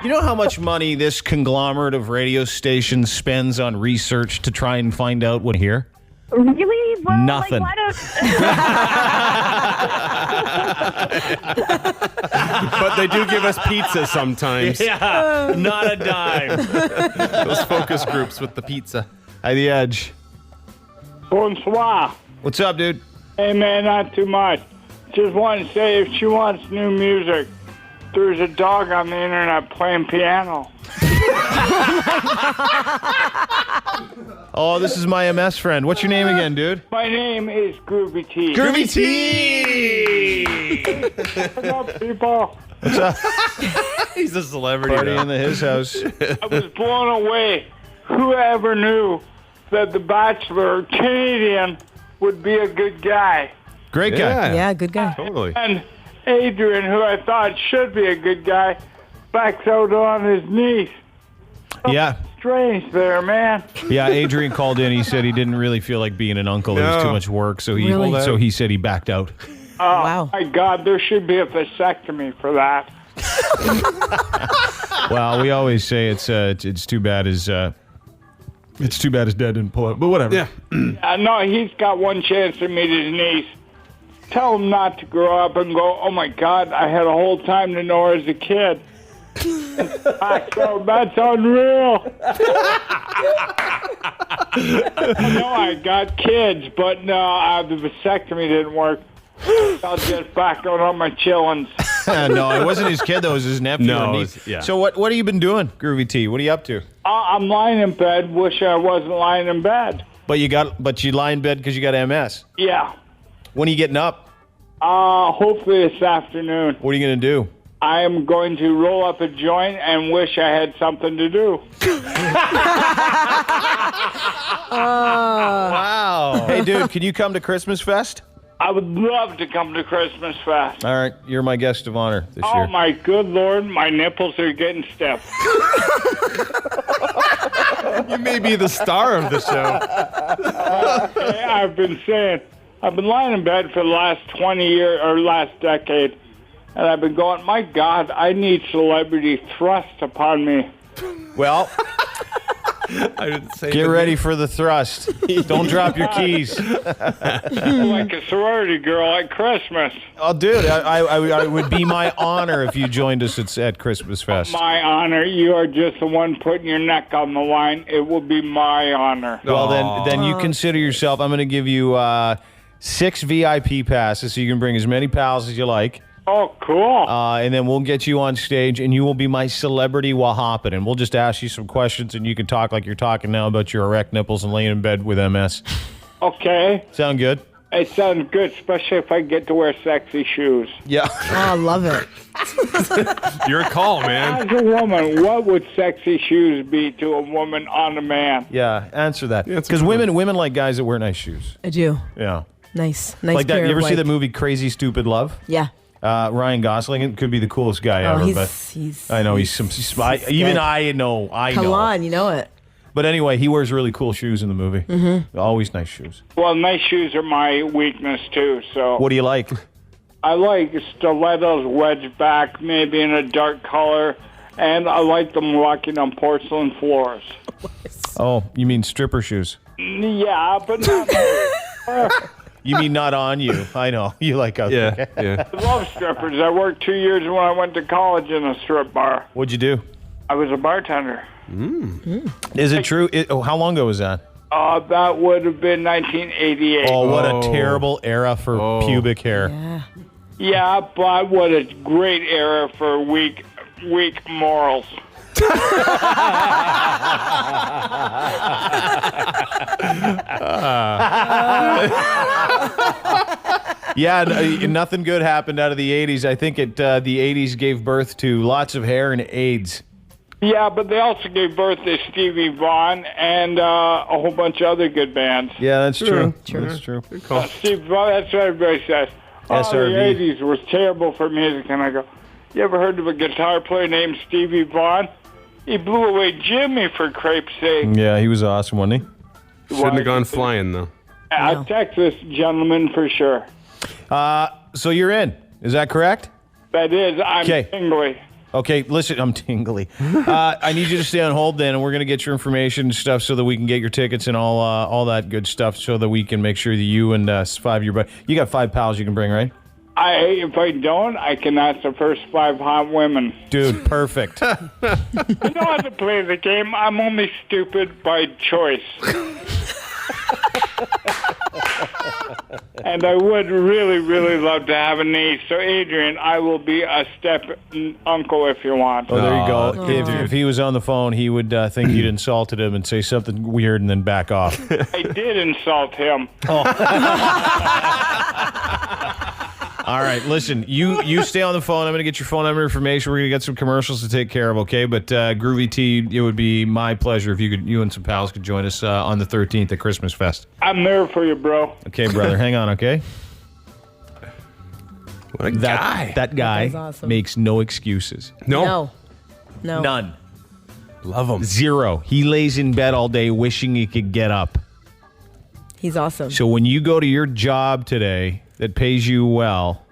[SPEAKER 8] You know how much money this conglomerate of radio stations spends on research to try and find out what here?
[SPEAKER 17] Really? Well,
[SPEAKER 8] Nothing.
[SPEAKER 17] Like, why
[SPEAKER 10] But they do give us pizza sometimes.
[SPEAKER 8] Yeah, not a dime.
[SPEAKER 10] Those focus groups with the pizza.
[SPEAKER 8] Hi, The Edge.
[SPEAKER 15] Bonsoir.
[SPEAKER 8] What's up, dude?
[SPEAKER 15] Hey, man, not too much. Just want to say, if she wants new music, there's a dog on the internet playing piano.
[SPEAKER 8] Oh, this is my MS friend. What's your name again, dude?
[SPEAKER 15] My name is Groovy T.
[SPEAKER 8] Groovy T!
[SPEAKER 15] What's up, people?
[SPEAKER 8] What's up?
[SPEAKER 10] He's a celebrity.
[SPEAKER 8] Party
[SPEAKER 10] now.
[SPEAKER 8] in his house.
[SPEAKER 15] I was blown away. Whoever knew that the Bachelor Canadian would be a good guy?
[SPEAKER 8] Great guy.
[SPEAKER 9] Yeah, good guy.
[SPEAKER 10] Totally.
[SPEAKER 15] And Adrian, who I thought should be a good guy, backs out on his knees.
[SPEAKER 8] Yeah.
[SPEAKER 15] Strange there, man.
[SPEAKER 8] Yeah, Adrian called in. He said he didn't really feel like being an uncle. It was too much work, so he
[SPEAKER 9] Really?
[SPEAKER 8] so he said he backed out.
[SPEAKER 15] Oh,
[SPEAKER 9] Wow.
[SPEAKER 15] my God, there should be a vasectomy for that.
[SPEAKER 8] Well, we always say it's too bad his dad didn't pull out, but whatever.
[SPEAKER 10] Yeah.
[SPEAKER 15] No, he's got one chance to meet his niece. Tell him not to grow up and go, oh, my God, I had a whole time to know her as a kid. So that's unreal. I know I got kids, but no, the vasectomy didn't work. I'll just back out on my chillins.
[SPEAKER 8] No, it wasn't his kid, though. It was his nephew.
[SPEAKER 10] No,
[SPEAKER 8] or
[SPEAKER 10] it
[SPEAKER 8] niece.
[SPEAKER 10] was- yeah.
[SPEAKER 8] So what have you been doing, Groovy T? What are you up to?
[SPEAKER 15] I'm lying in bed. Wish I wasn't lying in bed.
[SPEAKER 8] But you lie in bed because you got MS.
[SPEAKER 15] Yeah.
[SPEAKER 8] When are you getting up?
[SPEAKER 15] Hopefully this afternoon.
[SPEAKER 8] What are you going to do?
[SPEAKER 15] I am going to roll up a joint and wish I had something to do.
[SPEAKER 8] Wow. Hey, dude, can you come to Christmas Fest?
[SPEAKER 15] I would love to come to Christmas Fest.
[SPEAKER 8] All right, you're my guest of honor this
[SPEAKER 15] Oh,
[SPEAKER 8] year.
[SPEAKER 15] my good Lord, my nipples are getting stiff.
[SPEAKER 10] You may be the star of the show.
[SPEAKER 15] Hey, I've been lying in bed for the last 20 years, or last decade, and I've been going, my God, I need celebrity thrust upon me.
[SPEAKER 8] Well,
[SPEAKER 10] I didn't say
[SPEAKER 8] get ready for the thrust. Don't drop your keys.
[SPEAKER 15] Like a sorority girl at Christmas.
[SPEAKER 8] Oh, dude, I would be my honor if you joined us at Christmas Fest.
[SPEAKER 15] My honor. You are just the one putting your neck on the line. It will be my honor.
[SPEAKER 8] Well, then you consider yourself. I'm going to give you 6 VIP passes, so you can bring as many pals as you like.
[SPEAKER 15] Oh, cool.
[SPEAKER 8] And then we'll get you on stage, and you will be my celebrity Wha Happened. And we'll just ask you some questions, and you can talk like you're talking now about your erect nipples and laying in bed with MS.
[SPEAKER 15] Okay.
[SPEAKER 8] Sound good?
[SPEAKER 15] It sounds good, especially if I get to wear sexy shoes.
[SPEAKER 8] Yeah.
[SPEAKER 9] Oh, I love it.
[SPEAKER 10] Your call, man.
[SPEAKER 15] As a woman, what would sexy shoes be to a woman on a man?
[SPEAKER 8] Yeah, answer that. Because women like guys that wear nice shoes.
[SPEAKER 9] I do.
[SPEAKER 8] Yeah.
[SPEAKER 9] Nice
[SPEAKER 8] Like that.
[SPEAKER 9] pair
[SPEAKER 8] You ever
[SPEAKER 9] of,
[SPEAKER 8] see the movie Crazy Stupid Love?
[SPEAKER 9] Yeah.
[SPEAKER 8] Ryan Gosling could be the coolest guy ever,
[SPEAKER 9] he's
[SPEAKER 8] I know he's even I know.
[SPEAKER 9] Come on, you know it.
[SPEAKER 8] But anyway, he wears really cool shoes in the movie.
[SPEAKER 9] Mm-hmm.
[SPEAKER 8] Always nice shoes.
[SPEAKER 15] Well, nice shoes are my weakness, too. So
[SPEAKER 8] What do you like?
[SPEAKER 15] I like stilettos wedged back, maybe in a dark color, and I like them walking on porcelain floors.
[SPEAKER 8] Oh, you mean stripper shoes?
[SPEAKER 15] Yeah, but not...
[SPEAKER 8] You mean not on you? I know. You like out there.
[SPEAKER 10] Yeah.
[SPEAKER 15] I love strippers. I worked 2 years when I went to college in a strip bar.
[SPEAKER 8] What'd you do?
[SPEAKER 15] I was a bartender.
[SPEAKER 8] Is it true? How long ago was that?
[SPEAKER 15] That would have been 1988.
[SPEAKER 8] Oh, what a terrible era for pubic hair.
[SPEAKER 15] Yeah, but what a great era for weak morals.
[SPEAKER 8] Nothing good happened out of the 80s. I think the 80s gave birth to lots of hair and AIDS.
[SPEAKER 15] Yeah, but they also gave birth to Stevie Vaughan and a whole bunch of other good bands.
[SPEAKER 8] Yeah, that's true. That's true.
[SPEAKER 15] Stevie Vaughan, that's what everybody says. The
[SPEAKER 8] SRV.
[SPEAKER 15] 80s was terrible for music. And I go, you ever heard of a guitar player named Stevie Vaughan? He blew away Jimmy, for crepe's sake.
[SPEAKER 8] Yeah, he was awesome, wasn't he?
[SPEAKER 10] Shouldn't have gone flying, though.
[SPEAKER 15] A Texas gentleman for sure.
[SPEAKER 8] So you're in. Is that correct?
[SPEAKER 15] That is. I'm tingly.
[SPEAKER 8] Okay, listen, I'm tingly. I need you to stay on hold then, and we're going to get your information and stuff so that we can get your tickets and all that good stuff so that we can make sure that you and 5 of your buddies... You got 5 pals you can bring, right?
[SPEAKER 15] If I don't, I can ask the first 5 hot women.
[SPEAKER 8] Dude, perfect.
[SPEAKER 15] You know how to play the game. I'm only stupid by choice. And I would really, really love to have a niece. So, Adrian, I will be a step uncle if you want.
[SPEAKER 8] Oh, there you go. If he was on the phone, he would think you'd insulted him and say something weird and then back off.
[SPEAKER 15] I did insult him.
[SPEAKER 8] All right, listen, you stay on the phone. I'm going to get your phone number information. We're going to get some commercials to take care of, okay? But Groovy T, it would be my pleasure if you and some pals could join us on the 13th at Christmas Fest.
[SPEAKER 15] I'm there for you, bro.
[SPEAKER 8] Okay, brother, hang on, okay?
[SPEAKER 10] What a guy.
[SPEAKER 8] That guy
[SPEAKER 9] awesome.
[SPEAKER 8] makes no excuses.
[SPEAKER 9] No.
[SPEAKER 8] None.
[SPEAKER 10] Love him.
[SPEAKER 8] 0. He lays in bed all day wishing he could get up.
[SPEAKER 9] He's awesome.
[SPEAKER 8] So when you go to your job today that pays you well,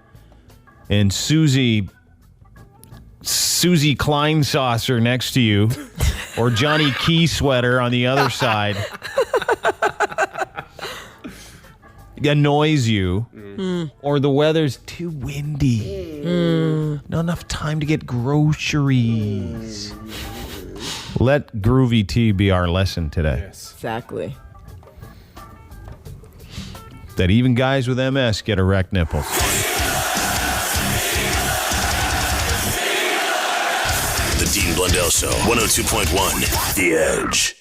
[SPEAKER 8] and Susie Klein saucer next to you, or Johnny Key sweater on the other side, annoys you, or the weather's too windy, not enough time to get groceries. Let Groovy T be our lesson today.
[SPEAKER 10] Yes.
[SPEAKER 9] Exactly.
[SPEAKER 8] That even guys with MS get erect nipples.
[SPEAKER 6] The Dean Blundell Show, 102.1 The Edge.